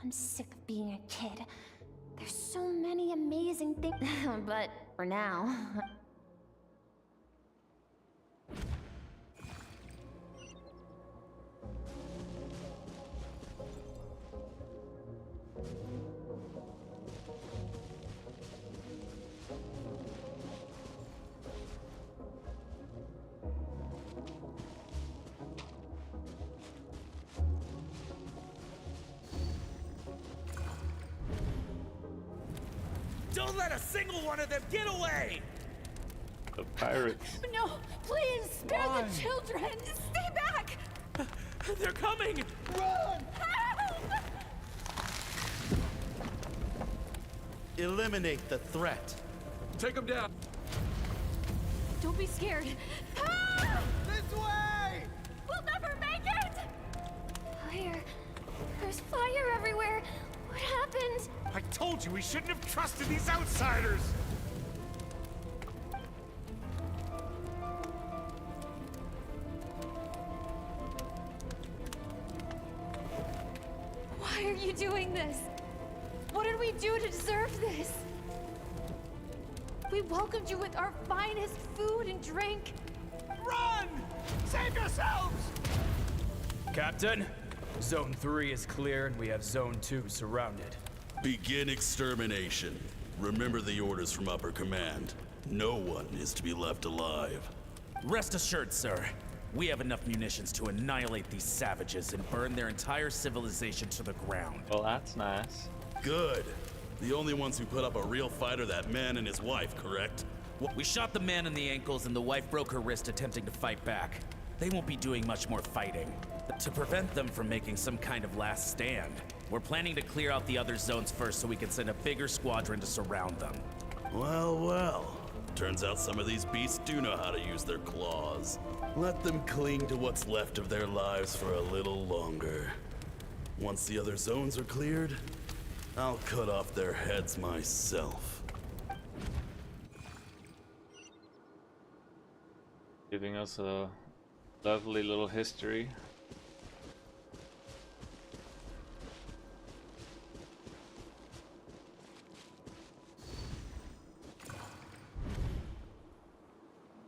I'm sick of being a kid. There's so many amazing things. But for now. Don't let a single one of them get away! The pirates. No, please, spare the children! Stay back! They're coming! Run! Help! Eliminate the threat. Take them down. Don't be scared. Ah! This way! We'll never make it! Fire. There's fire everywhere. What happened? I told you we shouldn't have trusted these outsiders! Why are you doing this? What did we do to deserve this? We welcomed you with our finest food and drink. Run! Save yourselves! Captain, Zone 3 is clear and we have Zone 2 surrounded. Begin extermination. Remember the orders from upper command. No one is to be left alive. Rest assured, sir. We have enough munitions to annihilate these savages and burn their entire civilization to the ground. Well, that's nice. Good. The only ones who put up a real fight are that man and his wife, correct? We shot the man in the ankles and the wife broke her wrist attempting to fight back. They won't be doing much more fighting. To prevent them from making some kind of last stand, we're planning to clear out the other zones first so we can send a bigger squadron to surround them. Well, well. Turns out some of these beasts do know how to use their claws. Let them cling to what's left of their lives for a little longer. Once the other zones are cleared, I'll cut off their heads myself. Giving us a lovely little history.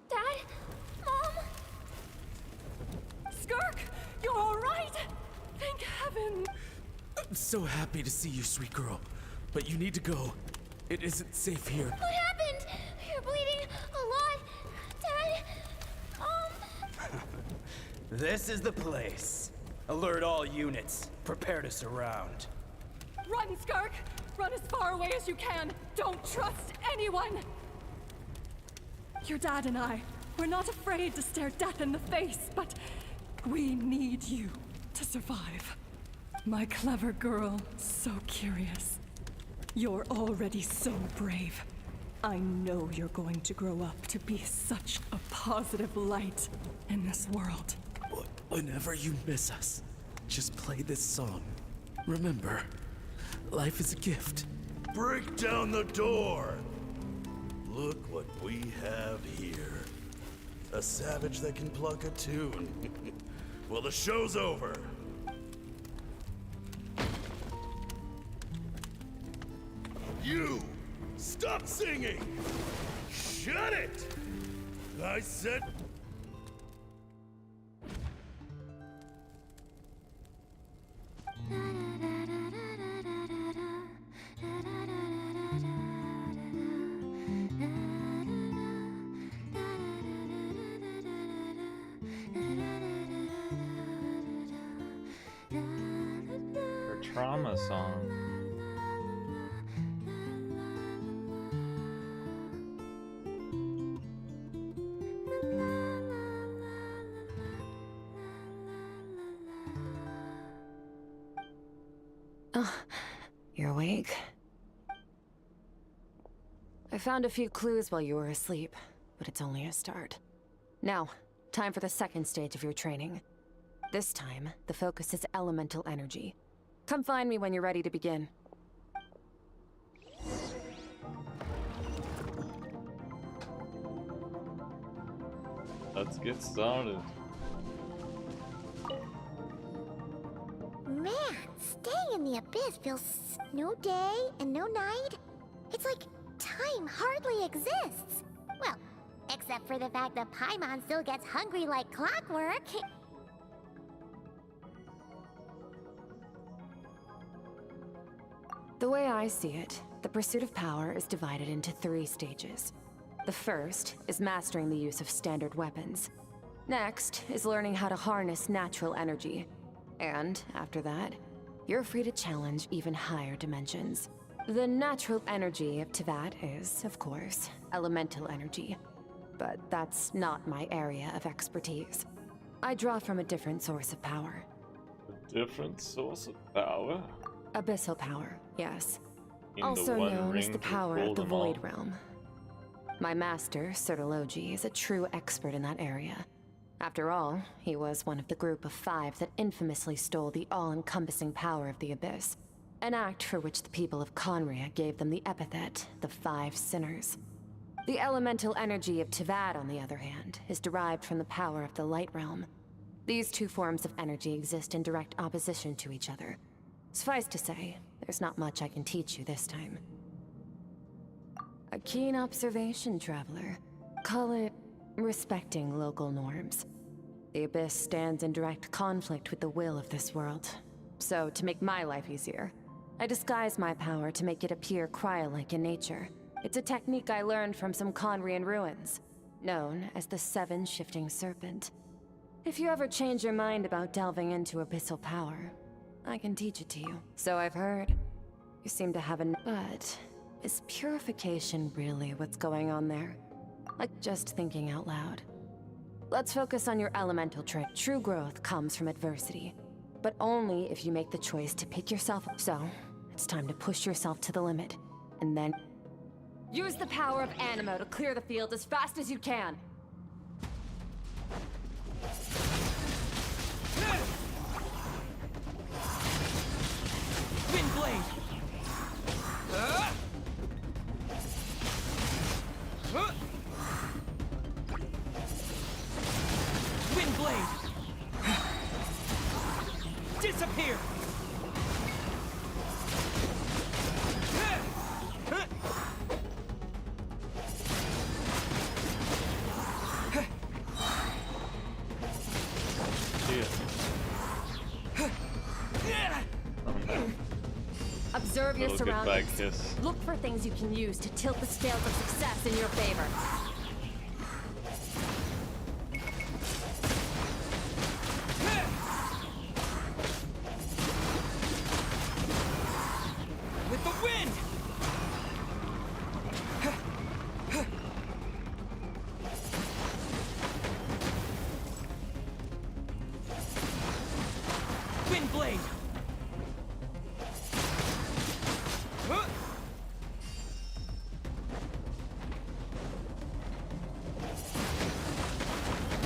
Dad? Mom? Skirk, you're all right? Thank heaven. I'm so happy to see you, sweet girl. But you need to go. It isn't safe here. What happened? You're bleeding a lot. Dad? This is the place. Alert all units. Prepare to surround. Run, Skirk! Run as far away as you can. Don't trust anyone. Your dad and I, we're not afraid to stare death in the face, but we need you to survive. My clever girl, so curious. You're already so brave. I know you're going to grow up to be such a positive light in this world. Whenever you miss us, just play this song. Remember, life is a gift. Break down the door! Look what we have here. A savage that can pluck a tune. Well, the show's over. You! Stop singing! Shut it! I said... Her trauma song. Oh, you're awake? I found a few clues while you were asleep, but it's only a start. Now, time for the second stage of your training. This time, the focus is elemental energy. Come find me when you're ready to begin. Let's get started. Man, staying in the abyss feels no day and no night. It's like time hardly exists. Well, except for the fact that Paimon still gets hungry like clockwork. The way I see it, the pursuit of power is divided into 3 stages. The first is mastering the use of standard weapons. Next is learning how to harness natural energy. And after that, you're free to challenge even higher dimensions. The natural energy of Teyvat is, of course, elemental energy. But that's not my area of expertise. I draw from a different source of power. A different source of power? Abyssal power, yes. In Also the One known as Ring the to power rule of the them all? Void Realm. My master, Sertologi, is a true expert in that area. After all, he was one of the group of 5 that infamously stole the all-encompassing power of the Abyss. An act for which the people of Conria gave them the epithet, the 5 Sinners. The elemental energy of Teyvat, on the other hand, is derived from the power of the Light Realm. These 2 forms of energy exist in direct opposition to each other. Suffice to say, there's not much I can teach you this time. A keen observation, traveler. Call it respecting local norms. The Abyss stands in direct conflict with the will of this world. So, to make my life easier, I disguise my power to make it appear cryo-like in nature. It's a technique I learned from some Conrian ruins, known as the 7 Shifting Serpent. If you ever change your mind about delving into abyssal power, I can teach it to you. So I've heard. You seem to have an... But is purification really what's going on there? Like just thinking out loud. Let's focus on your elemental trait. True growth comes from adversity, but only if you make the choice to pick yourself up. So, it's time to push yourself to the limit, and then... Use the power of Animo to clear the field as fast as you can! Windblade! Windblade! Disappear! Observe your Little goodbye surroundings. kiss. Look for things you can use to tilt the scales of success in your favor. With the wind! Windblade!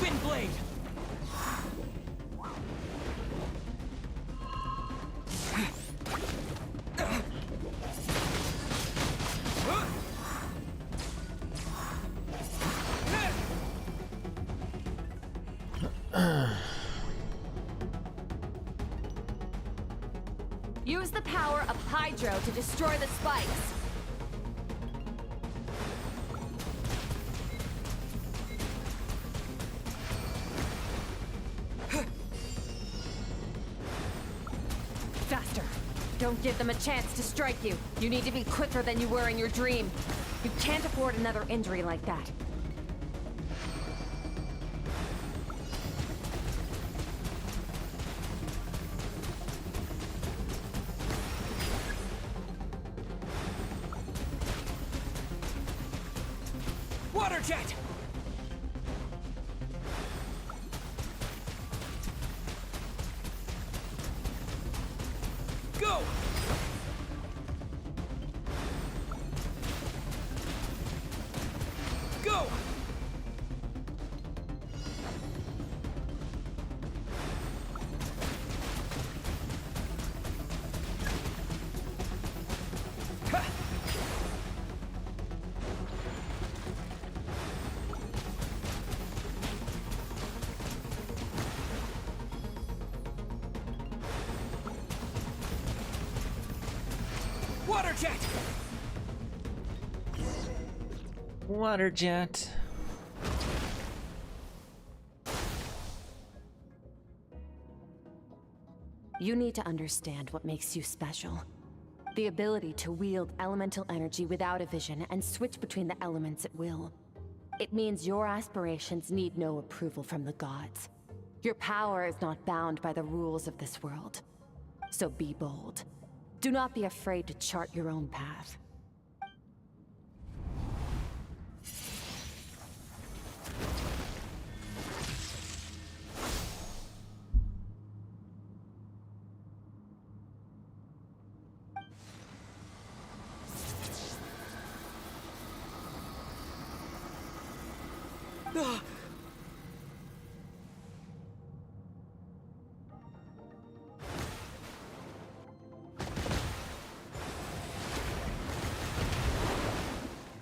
Windblade! Use the power of Hydro to destroy the spikes. Faster. Don't give them a chance to strike you. You need to be quicker than you were in your dream. You can't afford another injury like that. Water jet! Go! Go! Water jet! Water jet. You need to understand what makes you special. The ability to wield elemental energy without a vision and switch between the elements at will. It means your aspirations need no approval from the gods. Your power is not bound by the rules of this world. So be bold. Do not be afraid to chart your own path.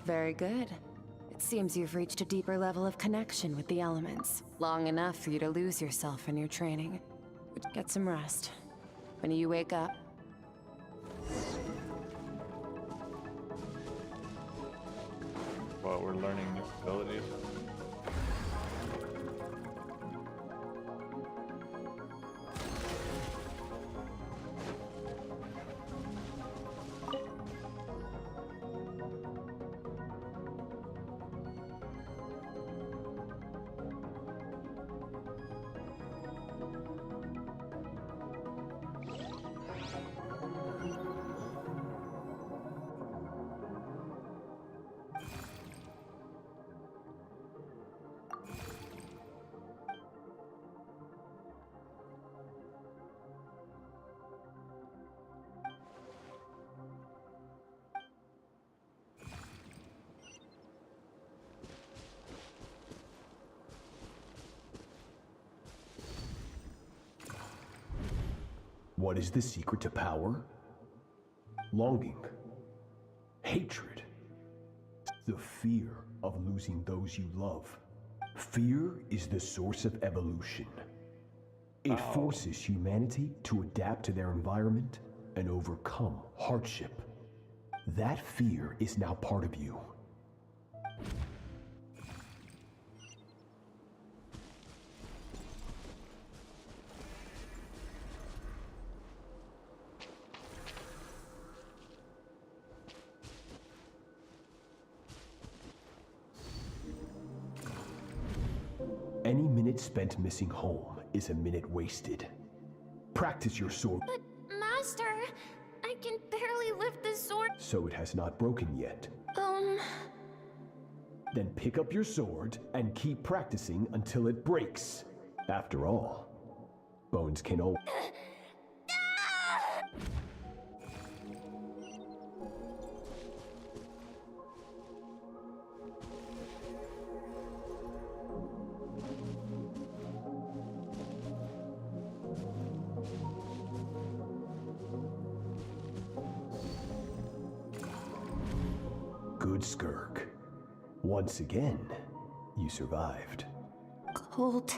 Very good. It seems you've reached a deeper level of connection with the elements. Long enough for you to lose yourself in your training. Get some rest. When you wake up, Well, we're learning new abilities. What is the secret to power? Longing. Hatred. The fear of losing those you love. Fear is the source of evolution. It forces humanity to adapt to their environment and overcome hardship. That fear is now part of you. Any minute spent missing home is a minute wasted. Practice your sword. But, Master, I can barely lift this sword. So it has not broken yet. Then pick up your sword and keep practicing until it breaks. After all, bones can always... Good Skirk. Once again, you survived. Cold.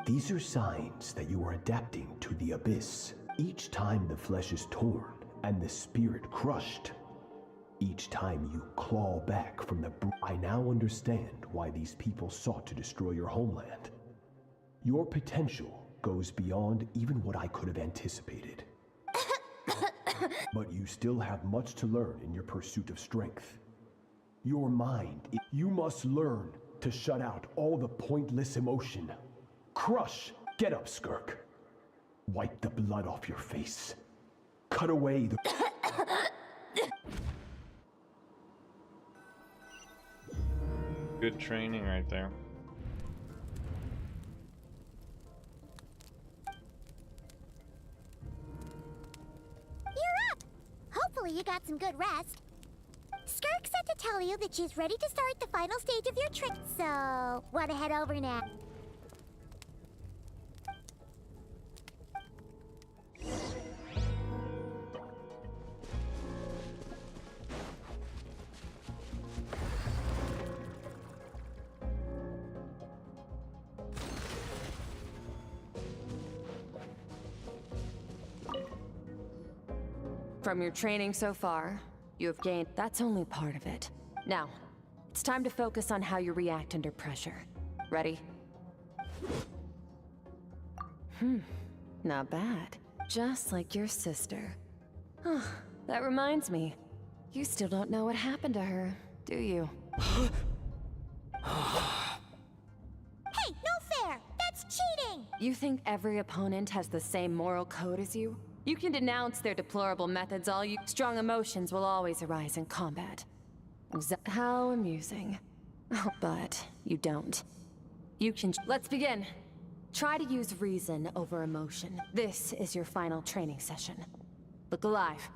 These are signs that you are adapting to the abyss. Each time the flesh is torn and the spirit crushed, each time you claw back from the I now understand why these people sought to destroy your homeland. Your potential goes beyond even what I could have anticipated. But you still have much to learn in your pursuit of strength. Your mind, you must learn to shut out all the pointless emotion. Crush! Get up, Skirk. Wipe the blood off your face. Cut away the... Good training right there. You're up! Hopefully you got some good rest. Skirk said to tell you that she's ready to start the final stage of your trick, so wanna head over now? From your training so far, You have gained. That's only part of it. Now, it's time to focus on how you react under pressure. Ready? Not bad. Just like your sister. That reminds me. You still don't know what happened to her, do you? Hey, no fair! That's cheating! You think every opponent has the same moral code as you? You can denounce their deplorable methods all you— Strong emotions will always arise in combat. How amusing. Oh, but you don't. You can— Let's begin. Try to use reason over emotion. This is your final training session. Look alive.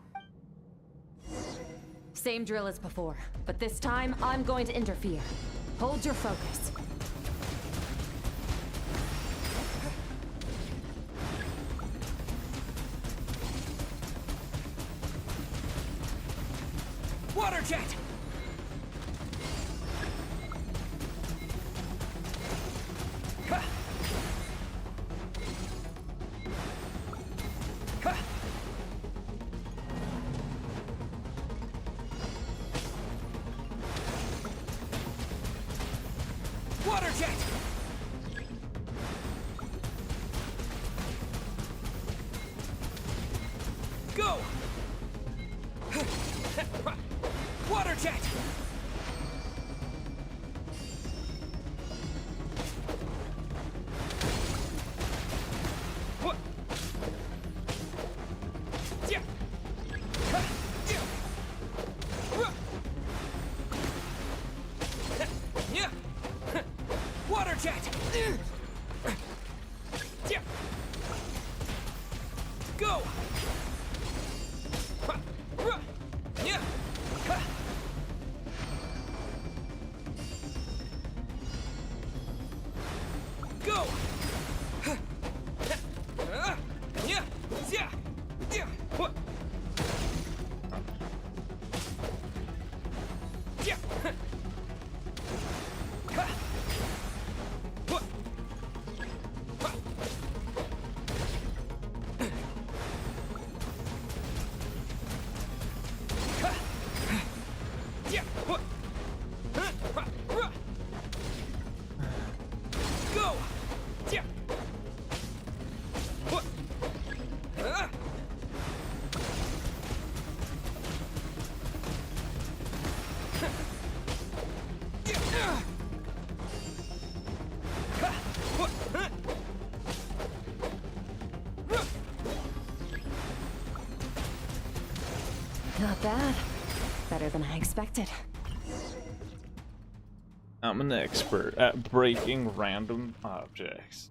Same drill as before, but this time I'm going to interfere. Hold your focus. Water jet! Water jet! Go! Water jet! What? Yeah. Yeah. Water jet! Yeah. Go! Yeah. Go! Yeah. Yeah. Yeah. What? Yeah. What? Yeah. What? Go! Yeah. What? Not bad. Better than I expected. I'm an expert at breaking random objects.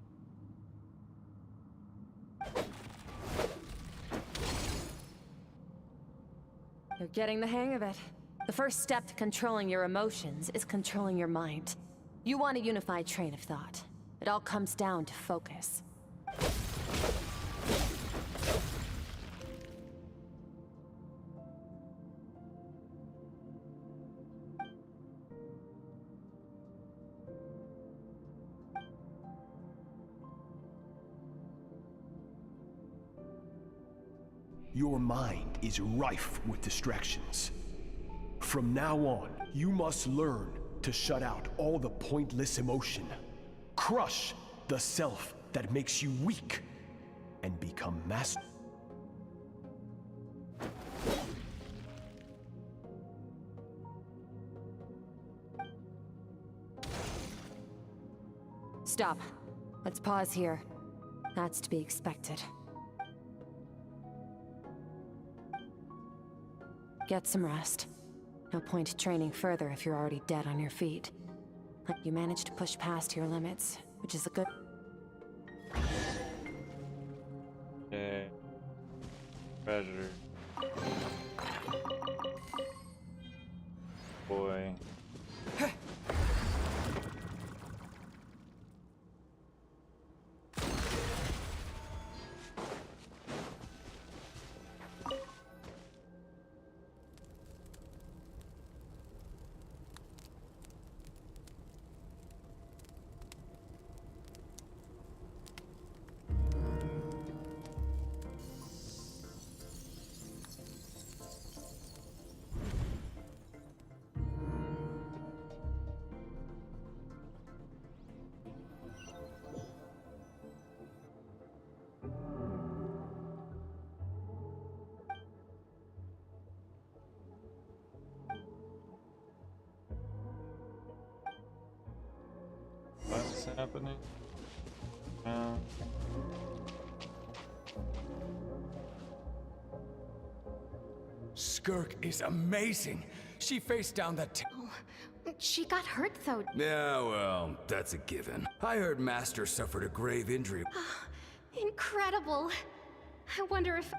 You're getting the hang of it. The first step to controlling your emotions is controlling your mind. You want a unified train of thought. It all comes down to focus. Your mind is rife with distractions. From now on, you must learn to shut out all the pointless emotion. Crush the self that makes you weak, and become master. Stop. Let's pause here. That's to be expected. Get some rest. No point training further if you're already dead on your feet. You managed to push past your limits, which is a good... Okay. Treasure. Boy. happening. Skirk is amazing. She faced down that. She got hurt though. Yeah, well, that's a given. I heard Master suffered a grave injury. Incredible. I wonder if.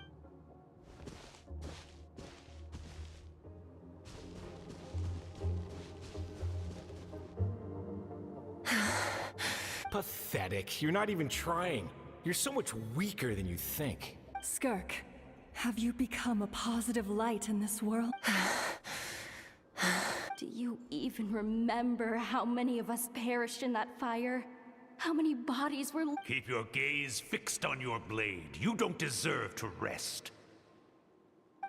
Pathetic. You're not even trying. You're so much weaker than you think. Skirk, have you become a positive light in this world? Do you even remember how many of us perished in that fire? How many bodies were... Keep your gaze fixed on your blade. You don't deserve to rest.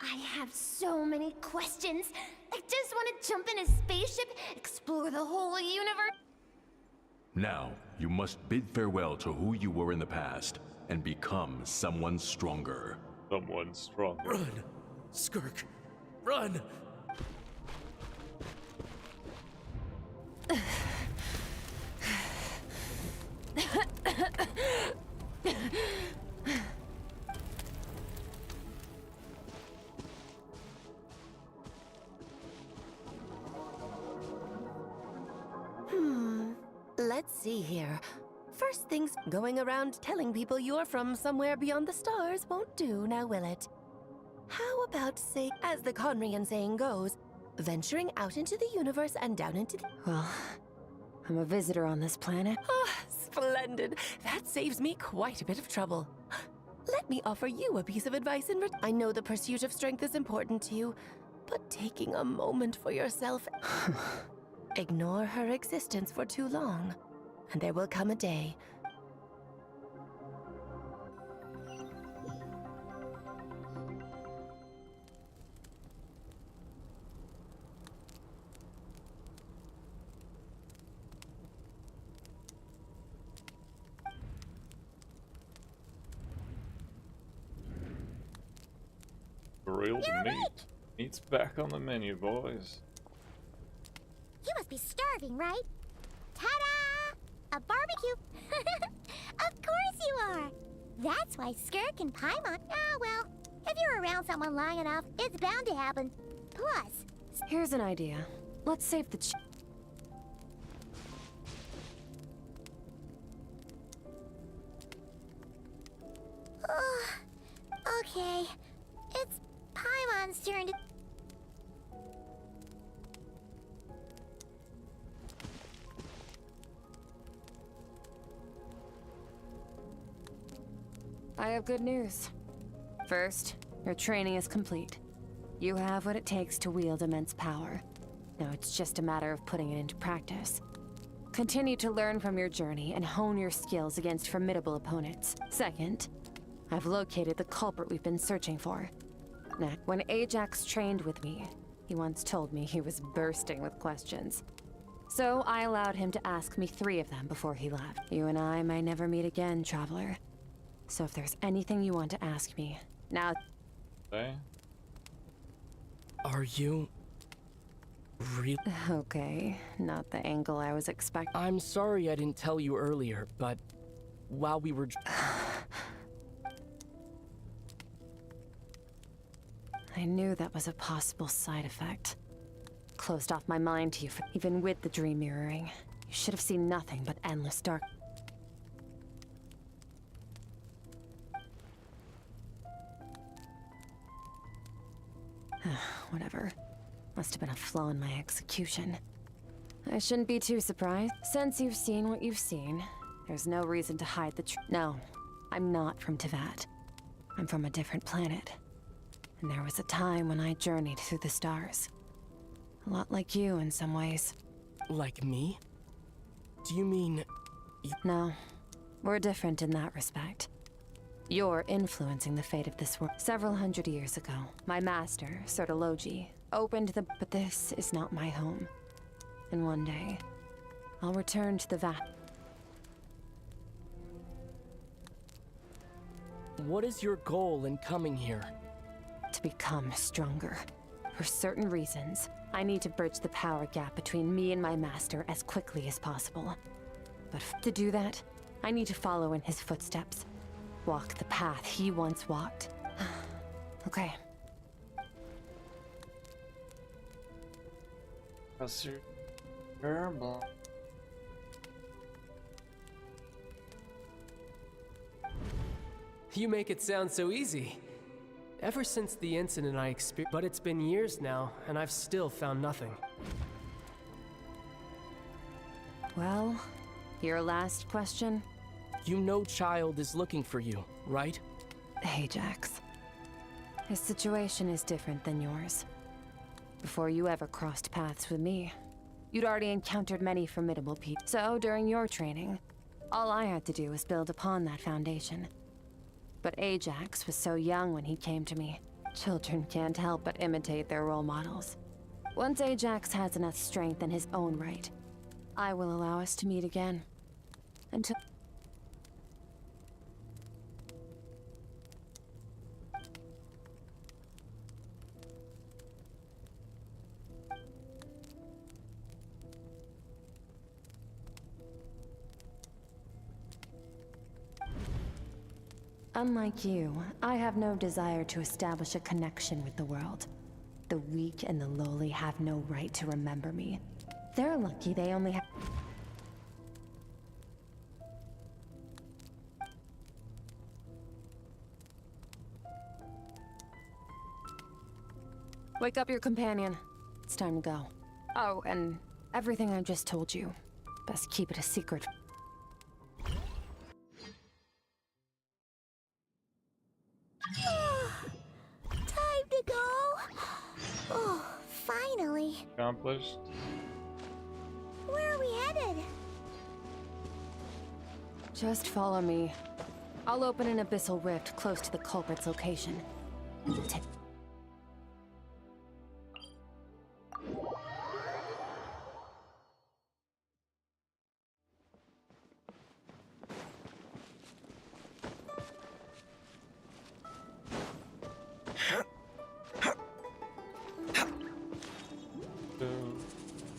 I have so many questions. I just want to jump in a spaceship, explore the whole universe. Now, you must bid farewell to who you were in the past and become someone stronger. Someone stronger. Run! Skirk, run! Let's see here. First things, going around telling people you're from somewhere beyond the stars won't do, now will it? How about, say, as the Conrian saying goes, venturing out into the universe and down into the... Well, I'm a visitor on this planet. Ah, splendid. That saves me quite a bit of trouble. Let me offer you a piece of advice in I know the pursuit of strength is important to you, but taking a moment for yourself... Ignore her existence for too long, and there will come a day. Grilled meat. Meat's back on the menu, boys. You must be starving, right? Ta-da! A barbecue! Of course you are! That's why Skirk and Paimon... Ah, well, if you're around someone long enough, it's bound to happen. Plus... Here's an idea. Let's save the Okay. It's Paimon's turn to... I have good news. First, your training is complete. You have what it takes to wield immense power. Now it's just a matter of putting it into practice. Continue to learn from your journey and hone your skills against formidable opponents. Second, I've located the culprit we've been searching for. Now, when Ajax trained with me, he once told me he was bursting with questions. So I allowed him to ask me 3 of them before he left. You and I may never meet again, Traveler. So if there's anything you want to ask me, now... Hey? Are you... really... Okay, not the angle I was expecting. I'm sorry I didn't tell you earlier, but while we were... I knew that was a possible side effect. Closed off my mind to you, even with the dream mirroring. You should have seen nothing but endless dark... Whatever. Must have been a flaw in my execution. I shouldn't be too surprised. Since you've seen what you've seen, there's no reason to hide the truth. No, I'm not from Teyvat. I'm from a different planet. And there was a time when I journeyed through the stars. A lot like you in some ways. Like me? Do you mean... No, we're different in that respect. You're influencing the fate of this world. Several hundred years ago, my master, Sertologi, opened the... But this is not my home. And one day, I'll return to the Vat. What is your goal in coming here? To become stronger. For certain reasons, I need to bridge the power gap between me and my master as quickly as possible. But to do that, I need to follow in his footsteps. Walk the path he once walked. Okay. Terrible. You make it sound so easy. Ever since the incident I experienced, but it's been years now, and I've still found nothing. Well, your last question? You know Child is looking for you, right? Ajax. His situation is different than yours. Before you ever crossed paths with me, you'd already encountered many formidable people. So, during your training, all I had to do was build upon that foundation. But Ajax was so young when he came to me. Children can't help but imitate their role models. Once Ajax has enough strength in his own right, I will allow us to meet again. Until... Unlike you, I have no desire to establish a connection with the world. The weak and the lowly have no right to remember me. They're lucky they only have... Wake up your companion. It's time to go. Oh, and everything I just told you, best keep it a secret. Time to go. Oh, finally. Accomplished. Where are we headed? Just follow me. I'll open an abyssal rift close to the culprit's location.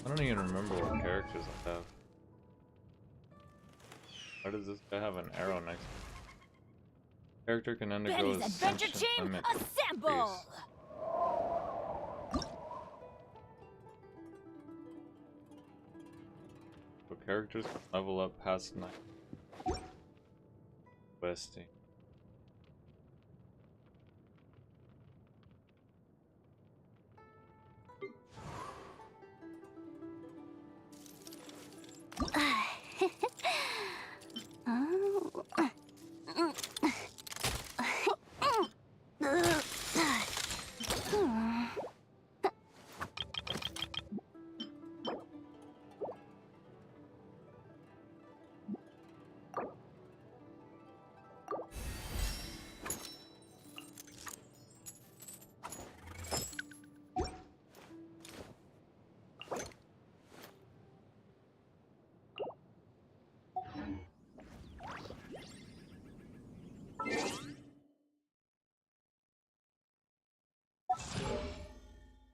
I don't even remember what characters I have. Why does this guy have an arrow next to him? Character can undergo Benny's adventure team, assemble! So characters can level up past 9. Questing.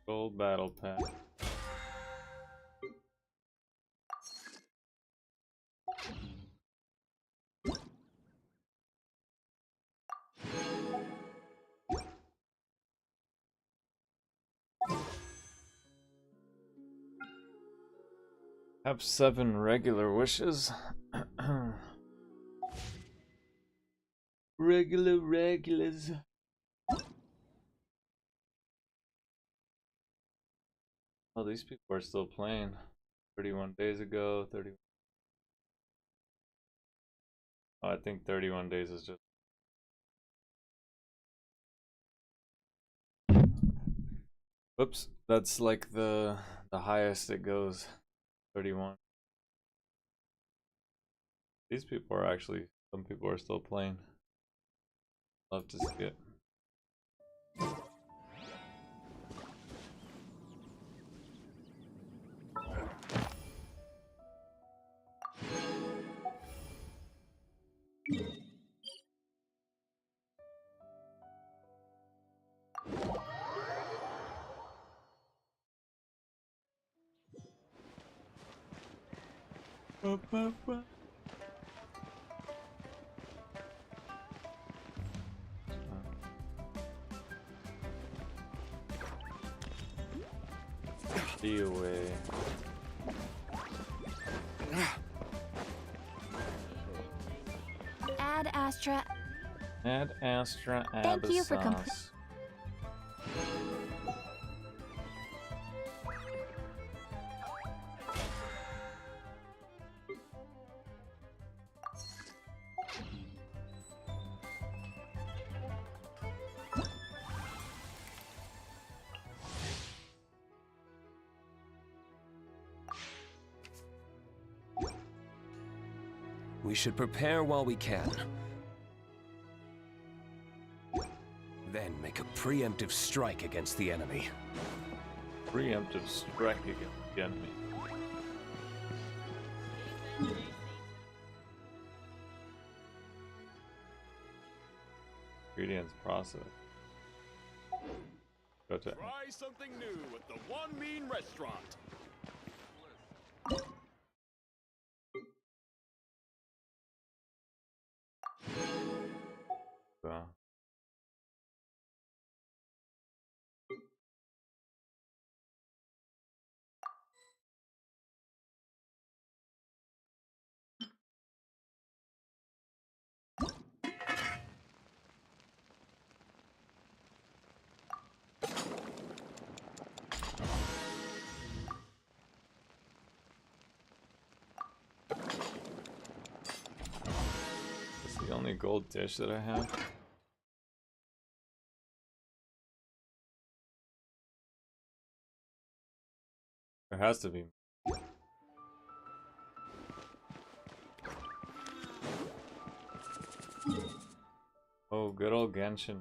Gold battle pack. Have 7 regular wishes. Regulars. Oh, these people are still playing. 31 days ago, 30. Oh, I think 31 days is just. Oops, that's like the highest it goes. 31. These people are actually, some people are still playing. Love to see it. Be away. Ad Astra. Ad Astra Abyssos. Thank you for We should prepare while we can. Then make a preemptive strike against the enemy. Preemptive strike against the enemy. Ingredients process. Go to Try something new at the One Mean Restaurant. That's the only gold dish that I have. There has to be. Oh, good old Genshin.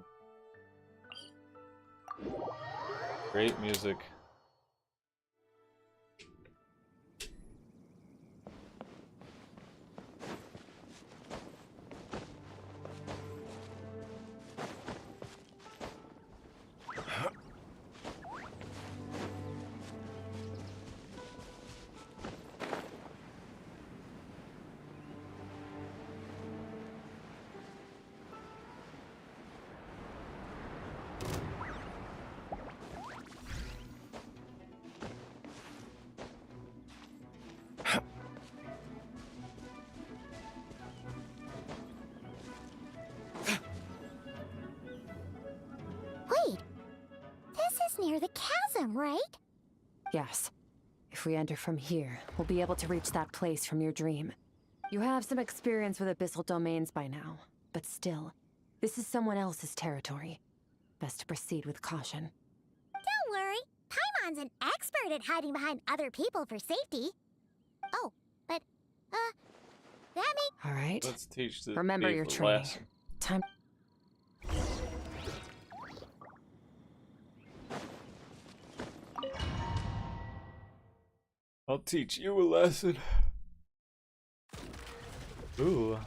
Great music. Wait, this is near the chasm, right? Yes. If we enter from here, we'll be able to reach that place from your dream. You have some experience with abyssal domains by now, but still, this is someone else's territory. Best to proceed with caution. Don't worry, Paimon's an expert at hiding behind other people for safety. Oh, but, that means... All right. Let's teach the Remember your training. lesson. Time. I'll teach you a lesson. Ooh.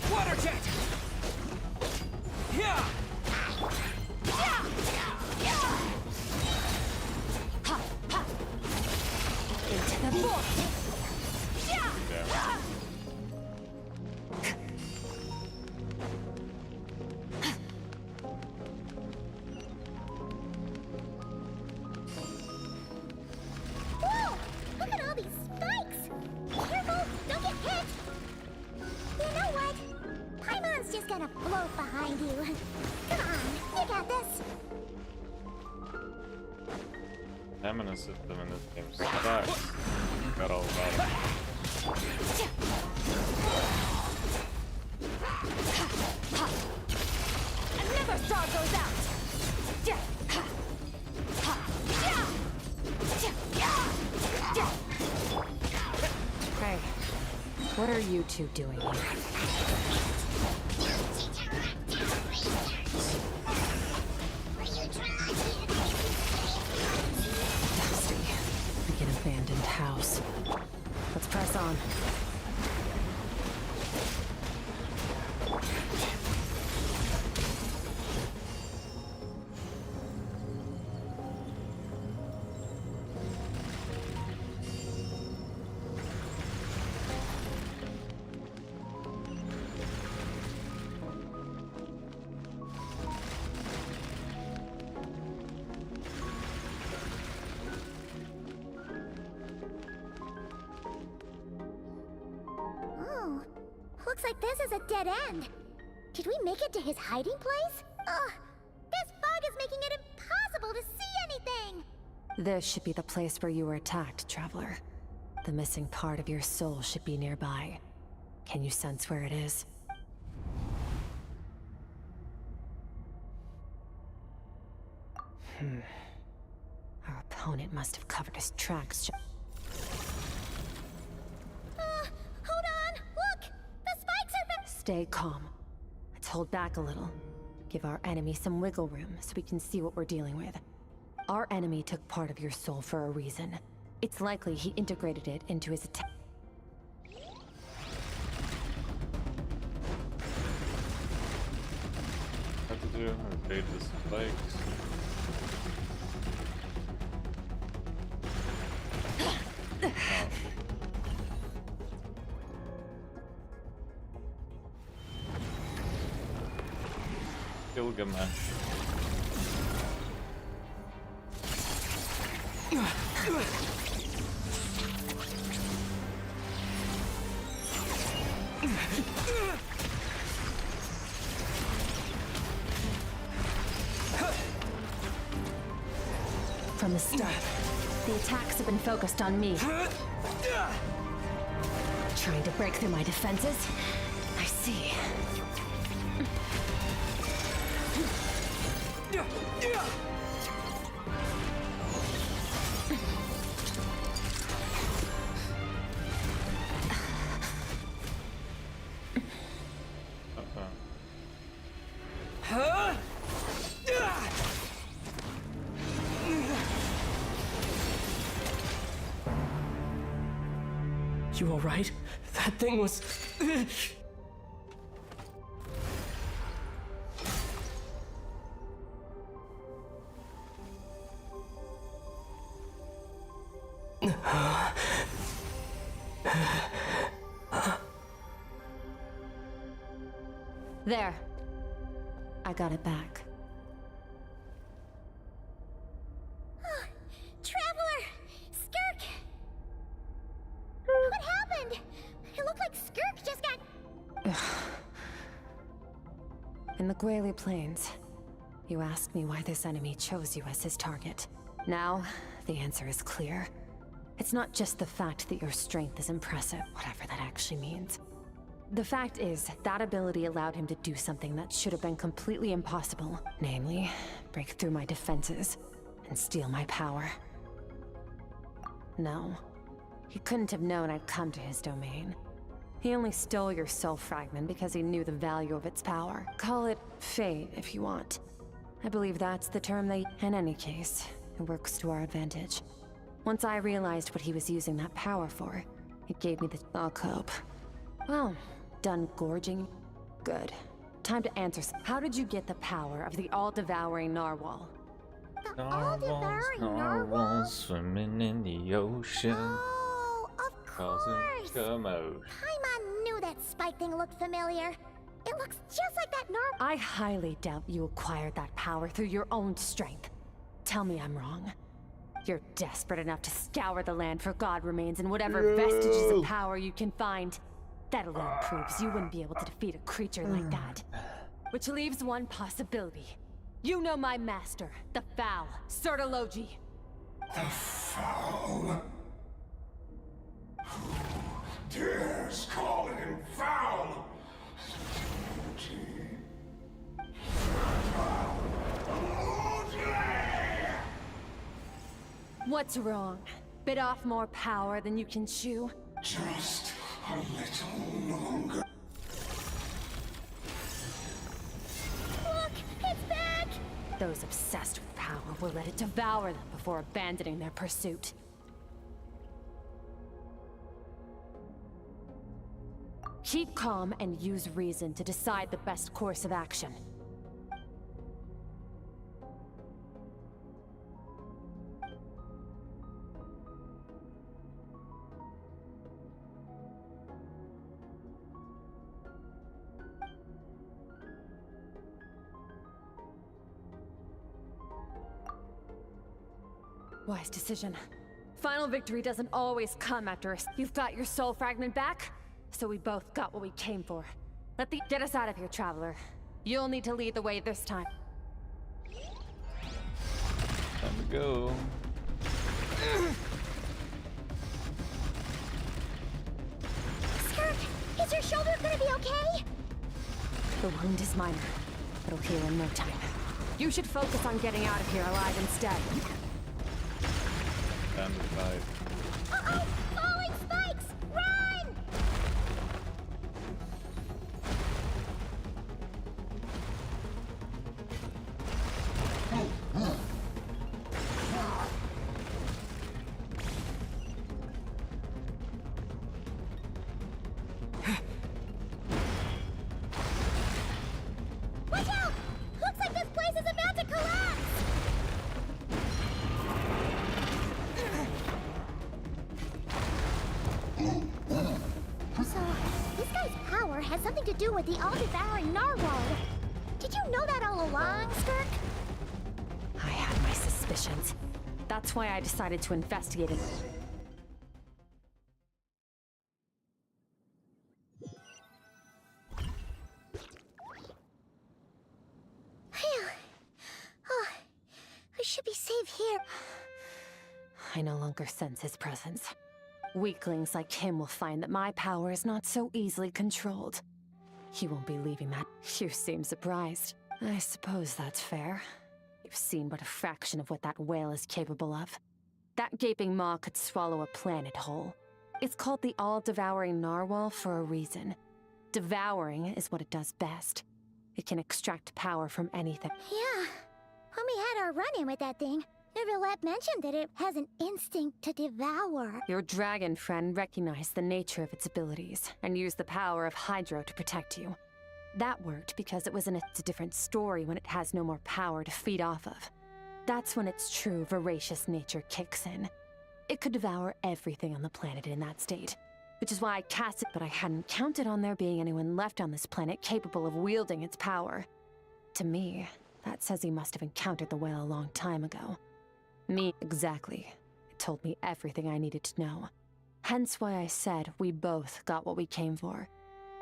Water jet! Yeah! Into the void. Whoa! Look at all these spikes! Careful! Don't get hit! You know what? Paimon's just gonna float behind you. Come on, you got this! Stamina system in this game sucks. Got all about it. Another star goes out. Hey, what are you two doing here? Dusty, like an abandoned house. Let's press on. Looks like this is a dead end. Did we make it to his hiding place? Ugh, this fog is making it impossible to see anything! This should be the place where you were attacked, Traveler. The missing part of your soul should be nearby. Can you sense where it is? Our opponent must have covered his tracks. Hold on! Look! The spikes are Stay calm. Let's hold back a little. Give our enemy some wiggle room so we can see what we're dealing with. Our enemy took part of your soul for a reason. It's likely he integrated it into his attack. What to do? Evade the spikes. Oh. Gilgamesh. From the start, the attacks have been focused on me. Trying to break through my defenses? I see. You alright? That thing was... There. I got it back. Traveler! Skirk! What happened? It looked like Skirk just got... In the Gwali Plains, you asked me why this enemy chose you as his target. Now, the answer is clear. It's not just the fact that your strength is impressive, whatever that actually means. The fact is, that ability allowed him to do something that should have been completely impossible. Namely, break through my defenses and steal my power. No, he couldn't have known I'd come to his domain. He only stole your soul fragment because he knew the value of its power. Call it fate, if you want. I believe that's the term they... In any case, it works to our advantage. Once I realized what he was using that power for, it gave me the... I'll cope. Well, done gorging? Good. Time to answer how did you get the power of the all-devouring narwhal? The all-devouring narwhal? Swimming in the ocean. Oh, of course! Paimon knew that spike thing looked familiar. It looks just like that narwhal. I highly doubt you acquired that power through your own strength. Tell me I'm wrong. You're desperate enough to scour the land for god remains and whatever vestiges of power you can find. That alone proves you wouldn't be able to defeat a creature like that. Which leaves one possibility. You know my master, the Foul, Sertologi. The Foul? Who dares call him foul? What's wrong? Bit off more power than you can chew? Just a little longer. Look, it's back! Those obsessed with power will let it devour them before abandoning their pursuit. Keep calm and use reason to decide the best course of action. Wise decision. Final victory doesn't always come after a... You've got your soul fragment back? So we both got what we came for. Get us out of here, Traveler. You'll need to lead the way this time. Time to go. Skirk, is your shoulder gonna be okay? The wound is minor. It'll heal in no time. You should focus on getting out of here alive instead. Time to fight. Uh-oh! Falling spikes! Run! Watch out! Looks like this place is about to collapse! So, this guy's power has something to do with the all-devouring narwhal. Did you know that all along, Skirk? I had my suspicions. That's why I decided to investigate it. Phew. Oh, I should be safe here. I no longer sense his presence. Weaklings like him will find that my power is not so easily controlled. He won't be leaving that. You seem surprised. I suppose that's fair. You've seen but a fraction of what that whale is capable of. That gaping maw could swallow a planet whole. It's called the all-devouring narwhal for a reason. Devouring is what it does best. It can extract power from anything. Yeah. When we had our run-in with that thing, Neverlet mentioned that it has an instinct to devour. Your dragon friend recognized the nature of its abilities and used the power of Hydro to protect you. That worked because it was in a different story when it has no more power to feed off of. That's when its true voracious nature kicks in. It could devour everything on the planet in that state, which is why I cast it, but I hadn't counted on there being anyone left on this planet capable of wielding its power. To me, that says he must have encountered the whale a long time ago. Me, exactly. It told me everything I needed to know. Hence why I said we both got what we came for.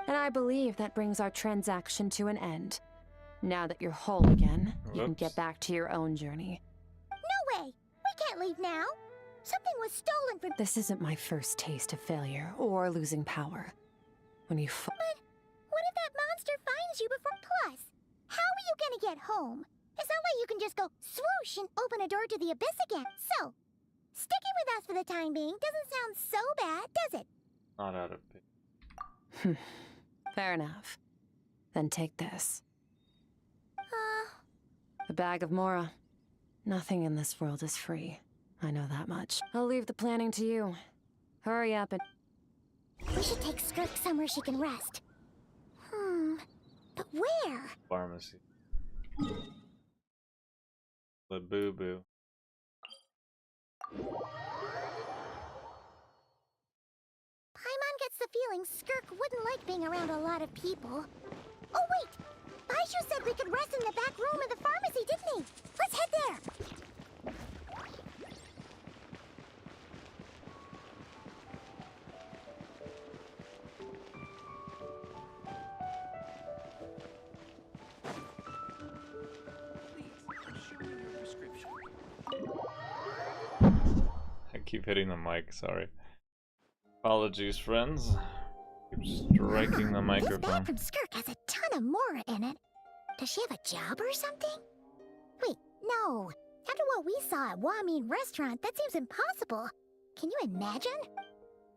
And I believe that brings our transaction to an end. Now that you're whole again, you can get back to your own journey. No way! We can't leave now! Something was stolen from— This isn't my first taste of failure or losing power. When you But what if that monster finds you before— Plus, how are you gonna get home? It's not like you can just go swoosh and open a door to the abyss again. So, sticking with us for the time being doesn't sound so bad, does it? Not out of pity. Fair enough. Then take this. A bag of Mora. Nothing in this world is free. I know that much. I'll leave the planning to you. Hurry up and— We should take Skirk somewhere she can rest. But where? Pharmacy. The boo-boo. Paimon gets the feeling Skirk wouldn't like being around a lot of people. Oh wait! Baishu said we could rest in the back room of the pharmacy, didn't he? Let's head there! I keep hitting the mic, sorry. Apologies, friends. Keep striking the This microphone. bag from Skirk has a ton of Mora in it. Does she have a job or something? Wait, no. After what we saw at Wamin Restaurant, that seems impossible. Can you imagine?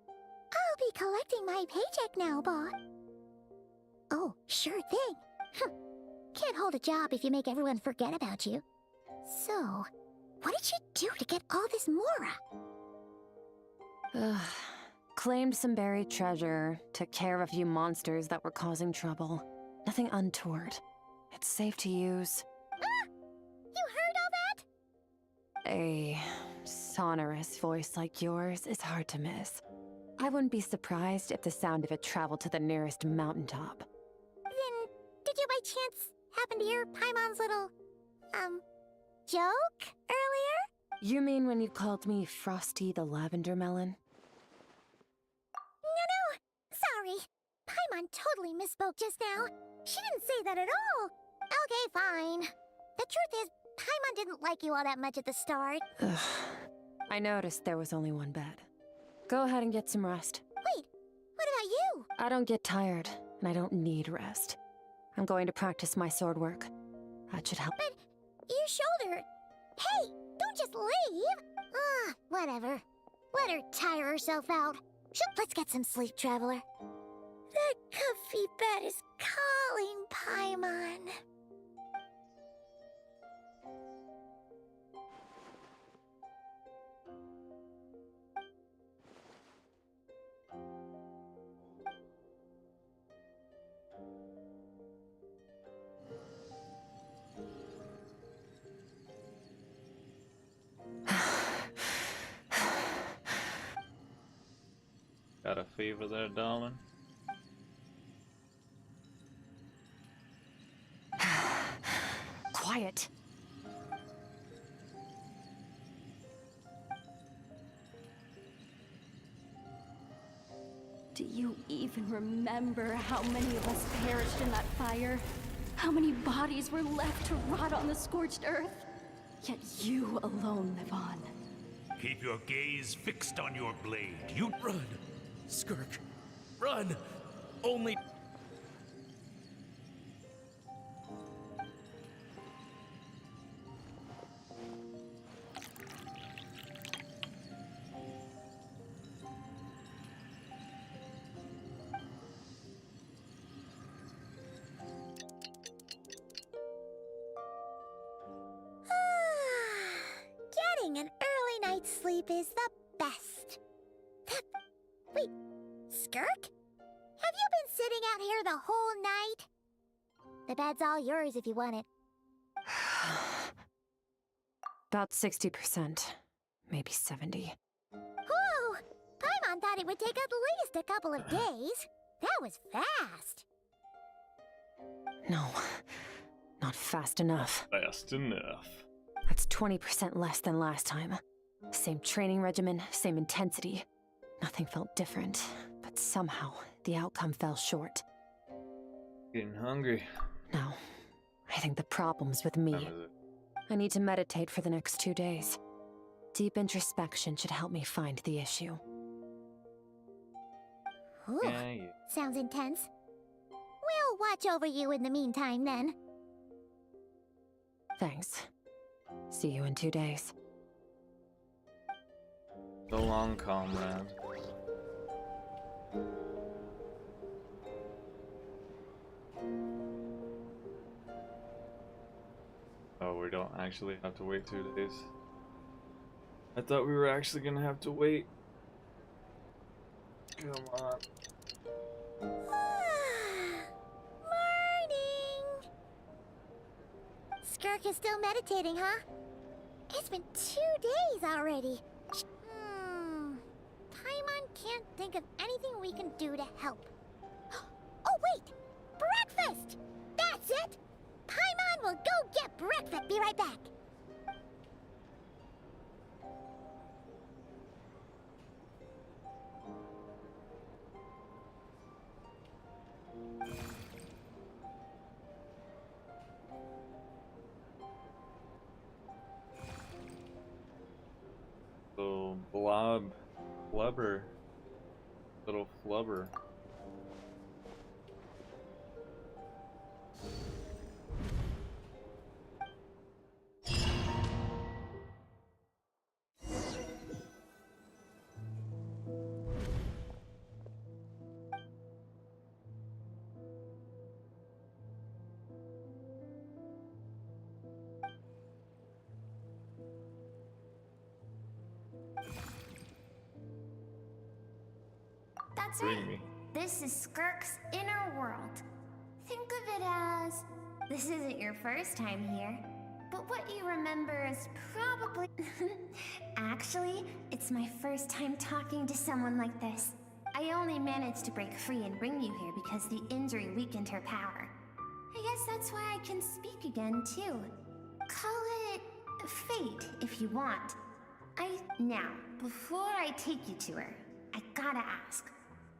I'll be collecting my paycheck now, Boss. Oh, sure thing. Can't hold a job if you make everyone forget about you. So, what did she do to get all this Mora? Claimed some buried treasure, took care of a few monsters that were causing trouble. Nothing untoward. It's safe to use. You heard all that? A sonorous voice like yours is hard to miss. I wouldn't be surprised if the sound of it traveled to the nearest mountaintop. Then, did you by chance happen to hear Paimon's little, joke earlier? You mean when you called me Frosty the Lavender Melon? No, sorry. Paimon totally misspoke just now. She didn't say that at all. Okay, fine. The truth is, Paimon didn't like you all that much at the start. Ugh. I noticed there was only one bed. Go ahead and get some rest. Wait, what about you? I don't get tired, and I don't need rest. I'm going to practice my sword work. That should help. But your shoulder... Hey, don't just leave! Whatever. Let her tire herself out. Let's get some sleep, Traveler. That comfy bed is calling, Paimon. Got a fever there, darling? Quiet. Do you even remember how many of us perished in that fire? How many bodies were left to rot on the scorched earth? Yet you alone live on. Keep your gaze fixed on your blade. You run, Skirk. Run! Only... Getting an early night's sleep is the best. Wait, Skirk? Have you been sitting out here the whole night? The bed's all yours if you want it. About 60%. Maybe 70. Whoa! Paimon thought it would take at least a couple of days. That was fast. No, not fast enough. Fast enough. That's 20% less than last time. Same training regimen, same intensity. Nothing felt different, but somehow the outcome fell short. Getting hungry. No, I think the problem's with me. I need to meditate for the next 2 days. Deep introspection should help me find the issue. Ooh, sounds intense. We'll watch over you in the meantime, then. Thanks. See you in 2 days. So long, comrade. Oh, we don't actually have to wait 2 days. I thought we were actually gonna have to wait. Come on. Morning! Skirk is still meditating, huh? It's been 2 days already. Paimon can't think of anything we can do to help. Oh, wait! Breakfast! That's it! Paimon will go get breakfast. Be right back. So flubber, little flubber. That's right. This is Skirk's inner world. Think of it as... This isn't your first time here, but what you remember is probably... Actually, it's my first time talking to someone like this. I only managed to break free and bring you here because the injury weakened her power. I guess that's why I can speak again, too. Call it... fate, if you want. Now, before I take you to her, I gotta ask.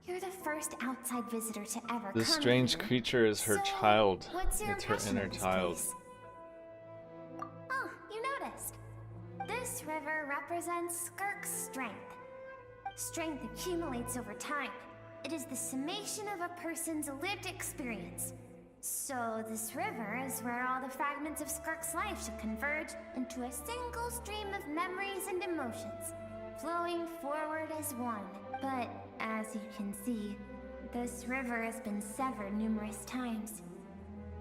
You're the first outside visitor to ever This come strange here. creature is her So, child. what's your It's her impression inner of this child. place? Oh, you noticed. This river represents Skirk's strength. Strength accumulates over time. It is the summation of a person's lived experience. So this river is where all the fragments of Skirk's life should converge into a single stream of memories and emotions, flowing forward as one. But as you can see, this river has been severed numerous times.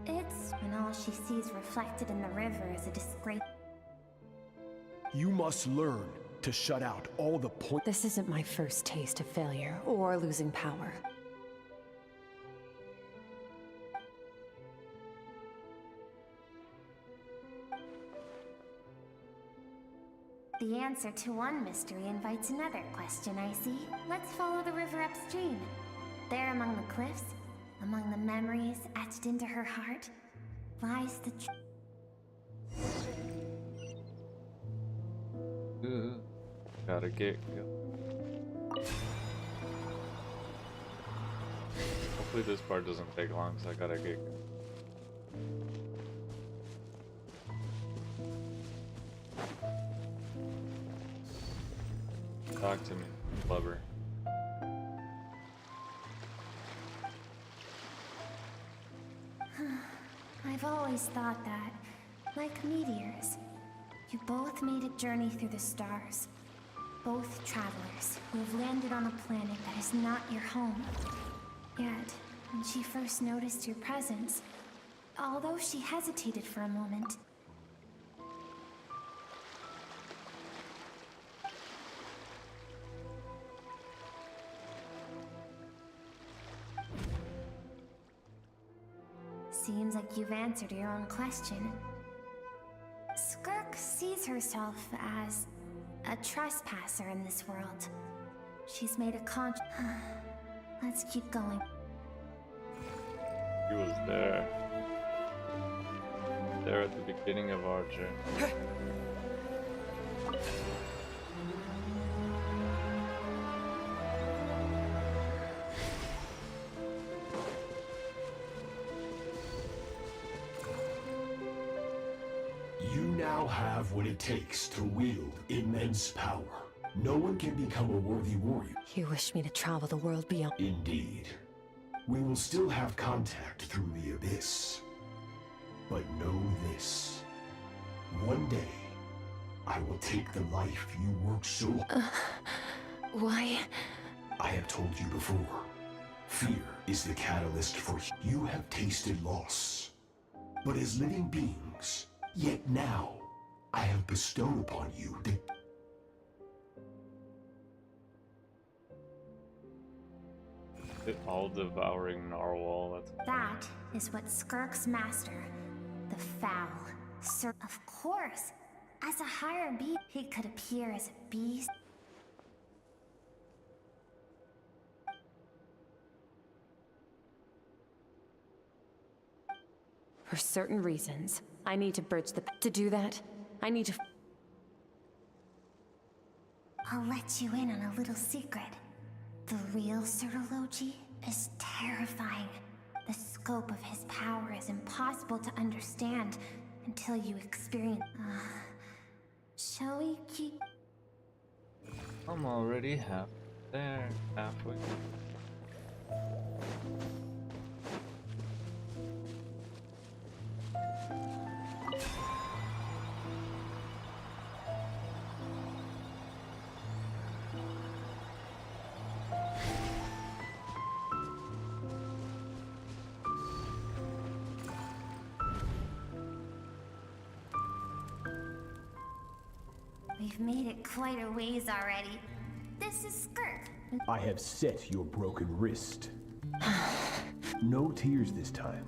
It's when all she sees reflected in the river is a disgrace. You must learn to shut out all the point. This isn't my first taste of failure or losing power. The answer to one mystery invites another question, I see. Let's follow the river upstream. There among the cliffs, among the memories etched into her heart, lies the Gotta get. Hopefully this part doesn't take long, so I gotta get. Talk to me, lover. I've always thought that, like meteors, you both made a journey through the stars. Both travelers who have landed on a planet that is not your home. Yet, when she first noticed your presence, although she hesitated for a moment, seems like you've answered your own question. Skirk sees herself as a trespasser in this world. She's made a Let's keep going. He was there. There at the beginning of our journey. You now have what it takes to wield immense power. No one can become a worthy warrior. You wish me to travel the world beyond. Indeed. We will still have contact through the abyss. But know this. One day, I will take the life you worked so Why? I have told you before. Fear is the catalyst for you have tasted loss. But as living beings, yet now, I have bestowed upon you the all-devouring narwhal. that is what Skirk's master, the foul, of course, as a higher beast, he could appear as a beast. For certain reasons, I need to bridge the... To do that, I need to... I'll let you in on a little secret. The real Serology is terrifying. The scope of his power is impossible to understand until you experience... shall we keep... I'm already halfway. We've made it quite a ways already. This is Skirk. I have set your broken wrist. No tears this time.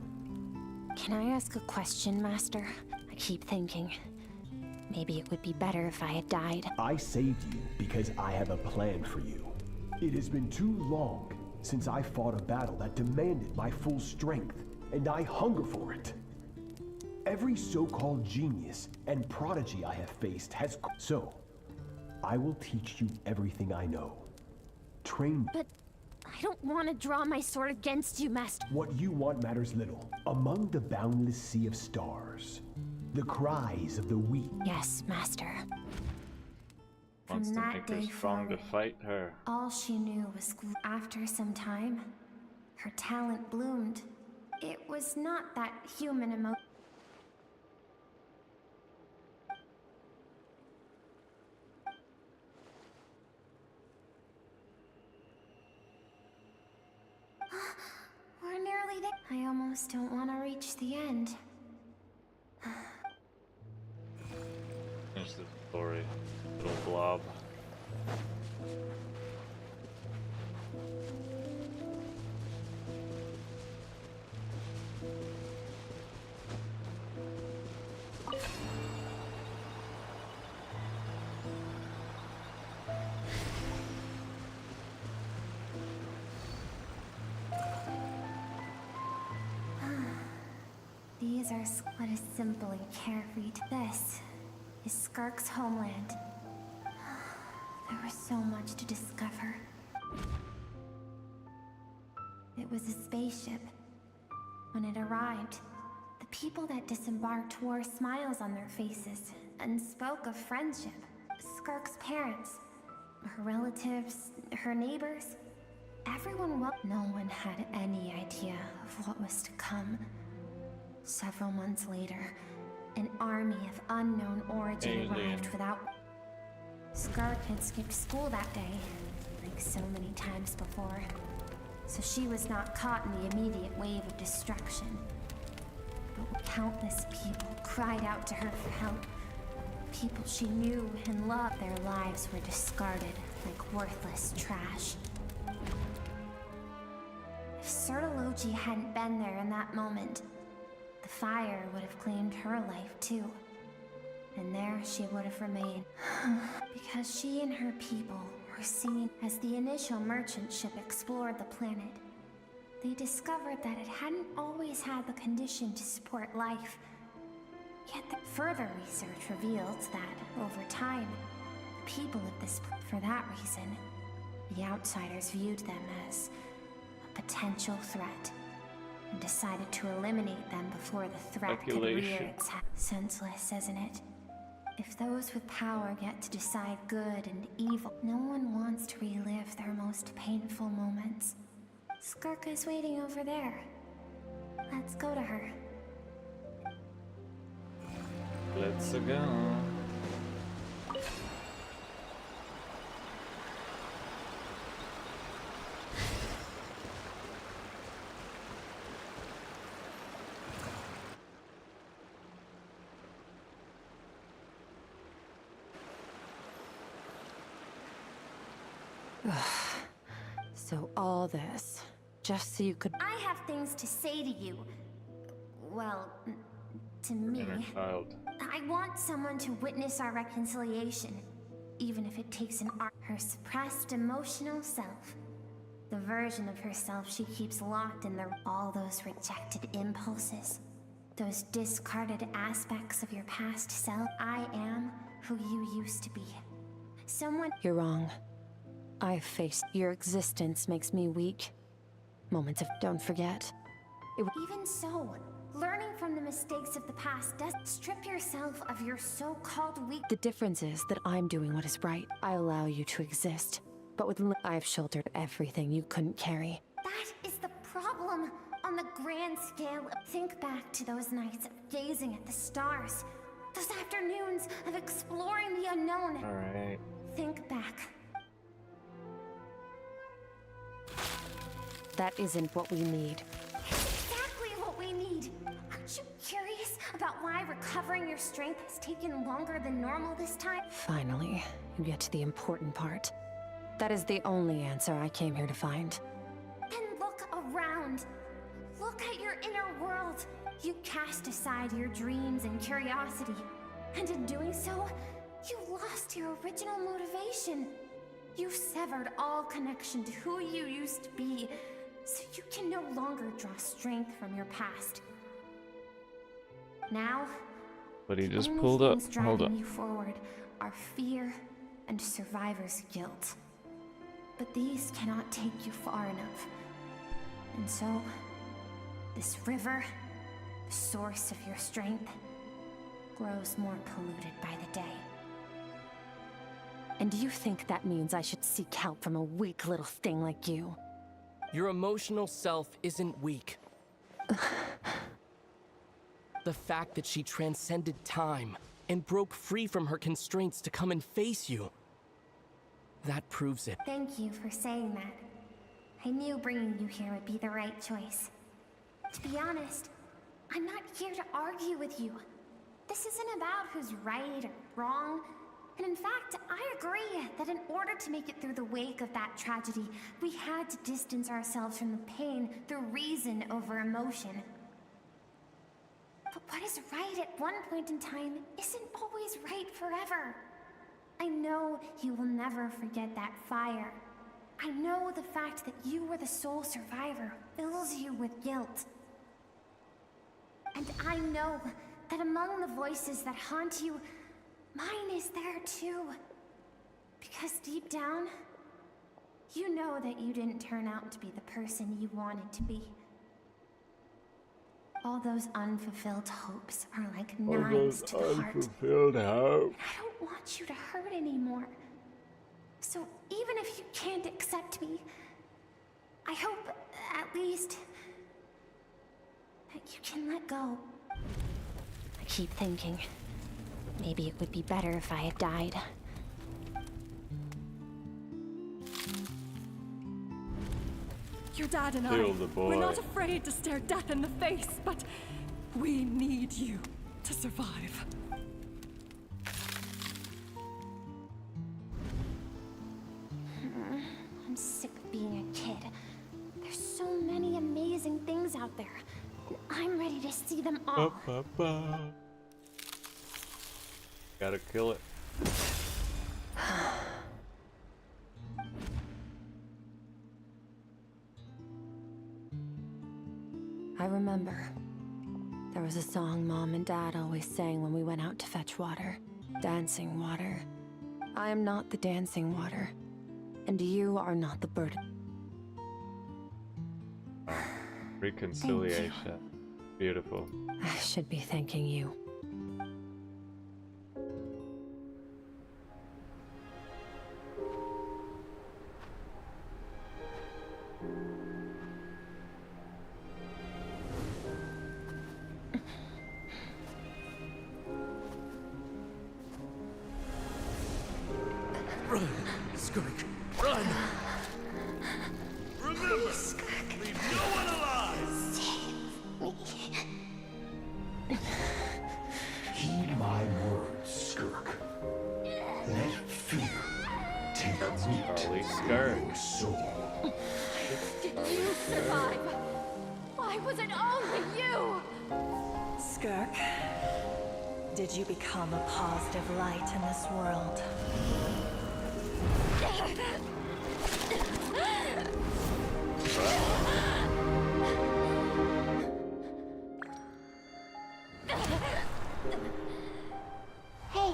Can I ask a question, Master? I keep thinking. Maybe it would be better if I had died. I saved you because I have a plan for you. It has been too long since I fought a battle that demanded my full strength, and I hunger for it. Every so-called genius and prodigy I have faced has... So, I will teach you everything I know. Train... But I I don't want to draw my sword against you, Master. What you want matters little. Among the boundless sea of stars, the cries of the weak. Yes, Master. Wants From to that make her day strong to forward, fight her. all she knew was after some time, her talent bloomed. It was not that human emotion. We're nearly there. I almost don't want to reach the end. Finish the story. Little blob. These are what is simply carefree. This is Skirk's homeland. There was so much to discover. It was a spaceship. When it arrived, the people that disembarked wore smiles on their faces and spoke of friendship. Skirk's parents, her relatives, her neighbors, everyone no one had any idea of what was to come. Several months later, an army of unknown origin arrived without... Skirk had skipped school that day, like so many times before, so she was not caught in the immediate wave of destruction. But countless people cried out to her for help. People she knew and loved. Their lives were discarded like worthless trash. If Sertology hadn't been there in that moment, the fire would have claimed her life too. And there she would have remained. Because she and her people were seen as the initial merchant ship explored the planet. They discovered that it hadn't always had the condition to support life. Yet the further research revealed that, over time, the people of this for that reason, the outsiders viewed them as a potential threat and decided to eliminate them before the threat could rear its head. Senseless, isn't it? If those with power get to decide good and evil, no one wants to relive their most painful moments. Skirk is waiting over there. Let's go to her. Let's go. So all this, just so you could... I have things to say to you. Well, to me. Inner child. I want someone to witness our reconciliation, even if it takes her suppressed emotional self. The version of herself she keeps locked in all those rejected impulses. Those discarded aspects of your past self. I am who you used to be. Someone... You're wrong. I've faced your existence makes me weak. Moments of don't forget. Even so, learning from the mistakes of the past doesn't strip yourself of your so-called weak. The difference is that I'm doing what is right. I allow you to exist. But with I've shouldered everything you couldn't carry. That is the problem. On the grand scale, think back to those nights of gazing at the stars. Those afternoons of exploring the unknown. Alright. Think back. That isn't what we need. It's exactly what we need. Aren't you curious about why recovering your strength has taken longer than normal this time? Finally, you get to the important part. That is the only answer I came here to find. Then look around. Look at your inner world. You cast aside your dreams and curiosity. And in doing so, you lost your original motivation. You severed all connection to who you used to be, so you can no longer draw strength from your past. Now, But he just only pulled up. things Hold driving up. you forward are fear and survivor's guilt. But these cannot take you far enough. And so, this river, the source of your strength, grows more polluted by the day. And do you think that means I should seek help from a weak little thing like you? Your emotional self isn't weak. The fact that she transcended time and broke free from her constraints to come and face you, that proves it. Thank you for saying that. I knew bringing you here would be the right choice. To be honest, I'm not here to argue with you. This isn't about who's right or wrong. And in fact, I agree that in order to make it through the wake of that tragedy, we had to distance ourselves from the pain through reason over emotion. But what is right at one point in time isn't always right forever. I know you will never forget that fire. I know the fact that you were the sole survivor fills you with guilt. And I know that among the voices that haunt you, mine is there too. Because deep down, you know that you didn't turn out to be the person you wanted to be. All those unfulfilled hopes are like knives to the heart. Unfulfilled hope. I don't want you to hurt anymore. So even if you can't accept me, I hope, at least, that you can let go. I keep thinking, maybe it would be better if I had died. Your dad and Kill the boy. we're not afraid to stare death in the face, but we need you to survive. I'm sick of being a kid. There's so many amazing things out there, and I'm ready to see them all. Gotta kill it. I remember. There was a song Mom and Dad always sang when we went out to fetch water. Dancing water. I am not the dancing water. And you are not the burden. Reconciliation. Beautiful. I should be thanking you. Run, Skirk, run! Remember, leave no one alive! Heed my words, Skirk. Let fear take root in your soul. Did you survive? Why was it only you? Skirk, did you become a positive light in this world? Hey,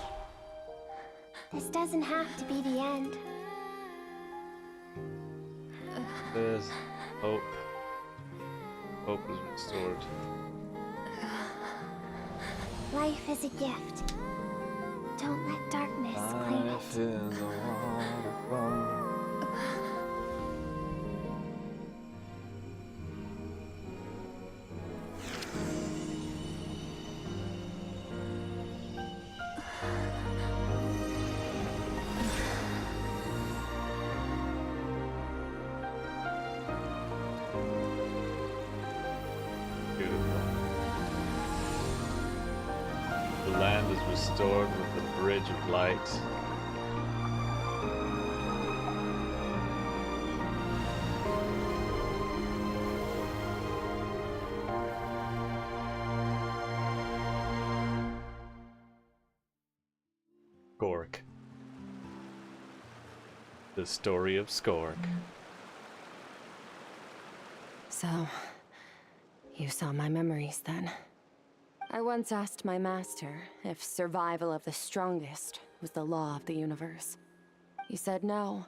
this doesn't have to be the end. There's hope. Hope is restored. Life is a gift. Don't let darkness claim Life it. is a waterfall. The land is restored with the bridge of light. Skork. The story of Skork. So, you saw my memories then. I once asked my master if survival of the strongest was the law of the universe. He said no,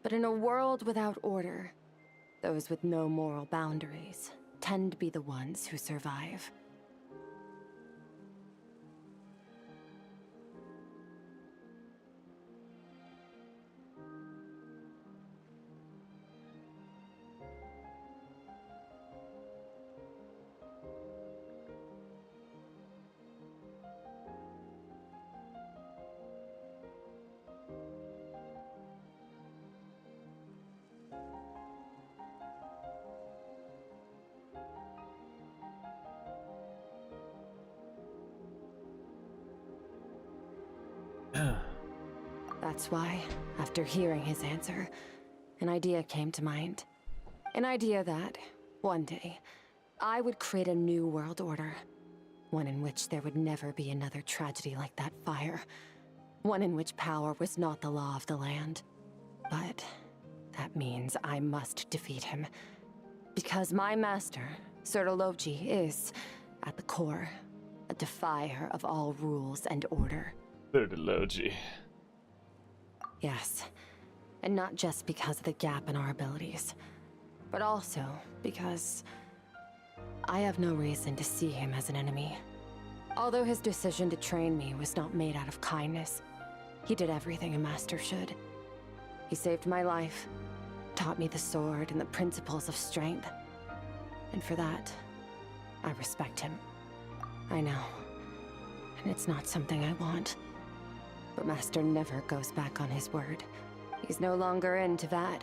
but But in a world without order, those with no moral boundaries tend to be the ones who survive. That's why, after hearing his answer, an idea came to mind. An idea that, one day, I would create a new world order. One in which there would never be another tragedy like that fire. One in which power was not the law of the land. But that means I must defeat him. Because my master, Sertologi, is, at the core, a defier of all rules and order. Sertologi. Yes, and not just because of the gap in our abilities, but also because I have no reason to see him as an enemy. Although his decision to train me was not made out of kindness, he did everything a master should. He saved my life, taught me the sword and the principles of strength. And for that, I respect him. I know, and it's not something I want. But Master never goes back on his word. He's no longer into that.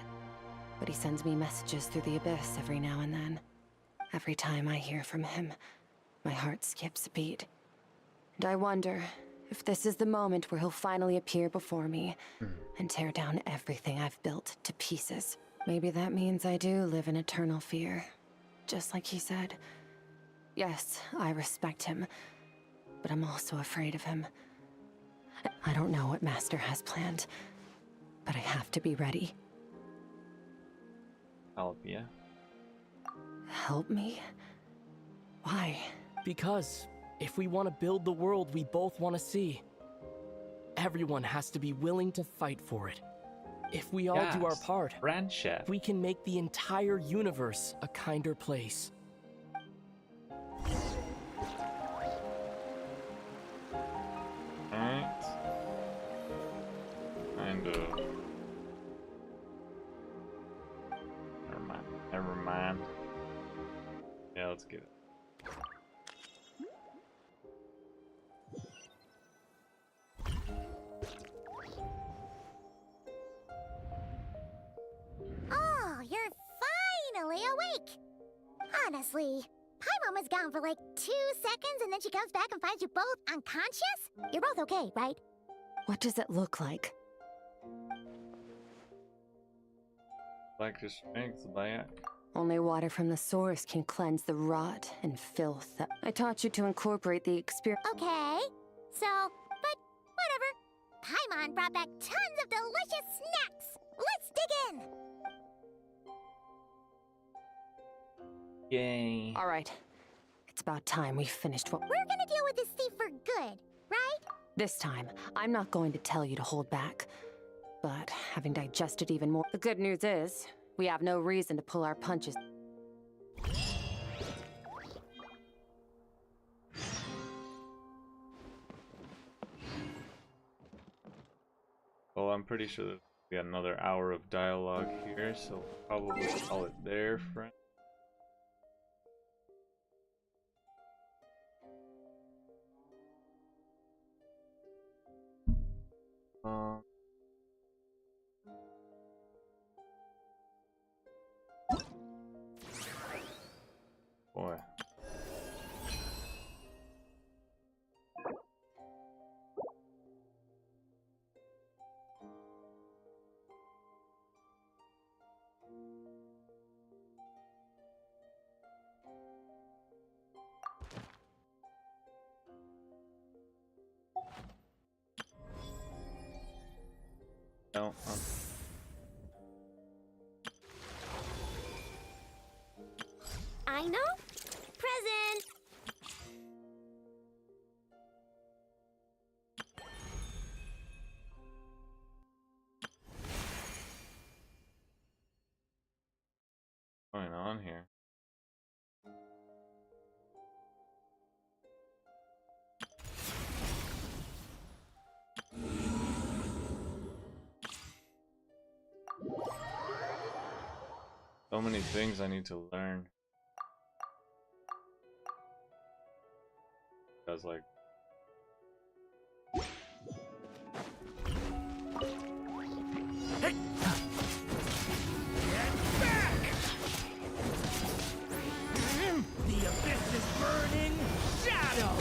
But he sends me messages through the abyss every now and then. Every time I hear from him, my heart skips a beat. And I wonder if this is the moment where he'll finally appear before me and tear down everything I've built to pieces. Maybe that means I do live in eternal fear, just like he said. Yes, I respect him, but I'm also afraid of him. I don't know what Master has planned, but I have to be ready. Help you? Help me? Why? Because if we want to build the world we both want to see, everyone has to be willing to fight for it. If we all do our part, we can make the entire universe a kinder place. Alright. Kind of. Never mind. Yeah, let's get it. Oh, you're finally awake! Honestly, Paimon was gone for like 2 seconds and then she comes back and finds you both unconscious? You're both okay, right? What does it look like? Like your strength, back. Only water from the source can cleanse the rot and filth that I taught you to incorporate the experience. Okay, so, but whatever. Paimon brought back tons of delicious snacks! Let's dig in! Yay. All right. It's about time we finished what... We're gonna deal with this thief for good, right? This time, I'm not going to tell you to hold back. But having digested even more... The good news is, we have no reason to pull our punches. Well, I'm pretty sure that we got another hour of dialogue here, so we'll probably call it there, friend. Boy. No, I know. Present! So many things I need to learn. Guys, like. Hey. Get back! The abyss is burning. Shadow.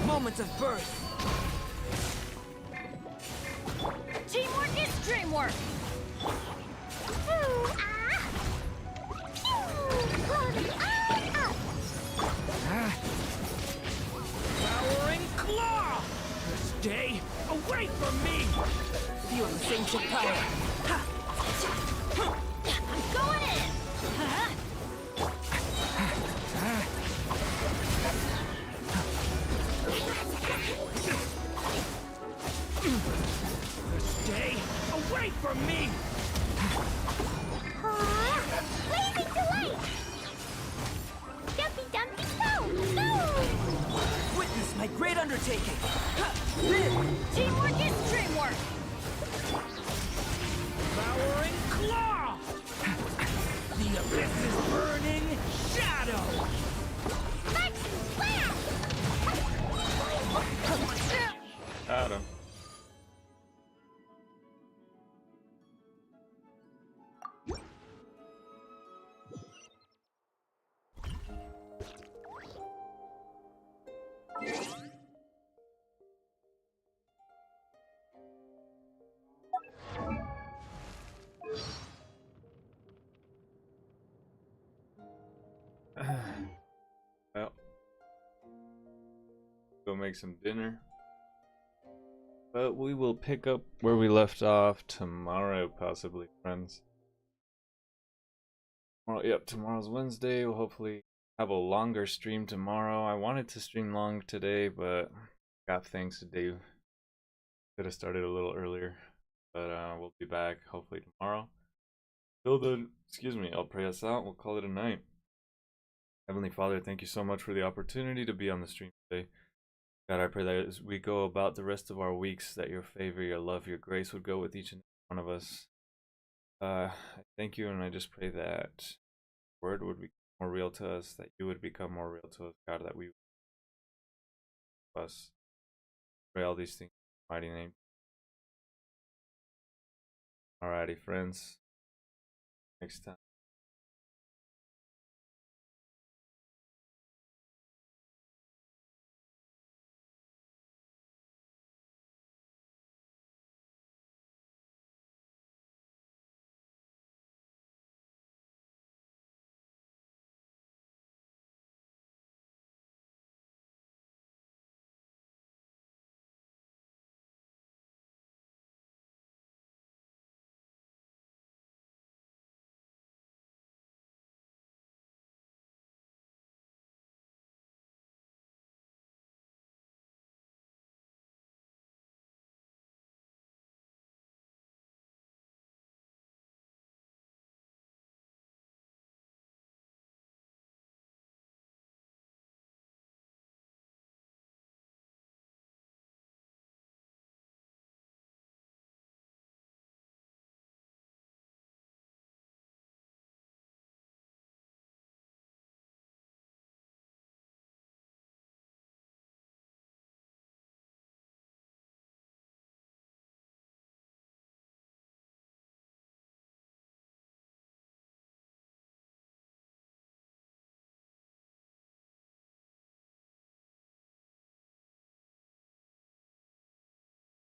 Moments of birth. Teamwork is dreamwork. Powering claw. Stay away from me. Feel the same shit power. I'm going in. Stay away from me! Blazing delight! Dumpy dumpy go! Go! Witness my great undertaking! Teamwork is dreamwork! Powering claw! The abyss is burning shadow! Got him. Well, go make some dinner. But we will pick up where we left off tomorrow, possibly, friends. Yep, tomorrow's Wednesday. We'll hopefully have a longer stream tomorrow. I wanted to stream long today, but got things to do. Could have started a little earlier, but we'll be back hopefully tomorrow. Till then, excuse me, I'll pray us out. We'll call it a night. Heavenly Father, thank you so much for the opportunity to be on the stream today. God, I pray that as we go about the rest of our weeks, that your favor, your love, your grace would go with each and every one of us. I thank you, and I just pray that word would be more real to us, that you would become more real to us, God, that we would us. Pray all these things in your mighty name. Alrighty, friends. Next time.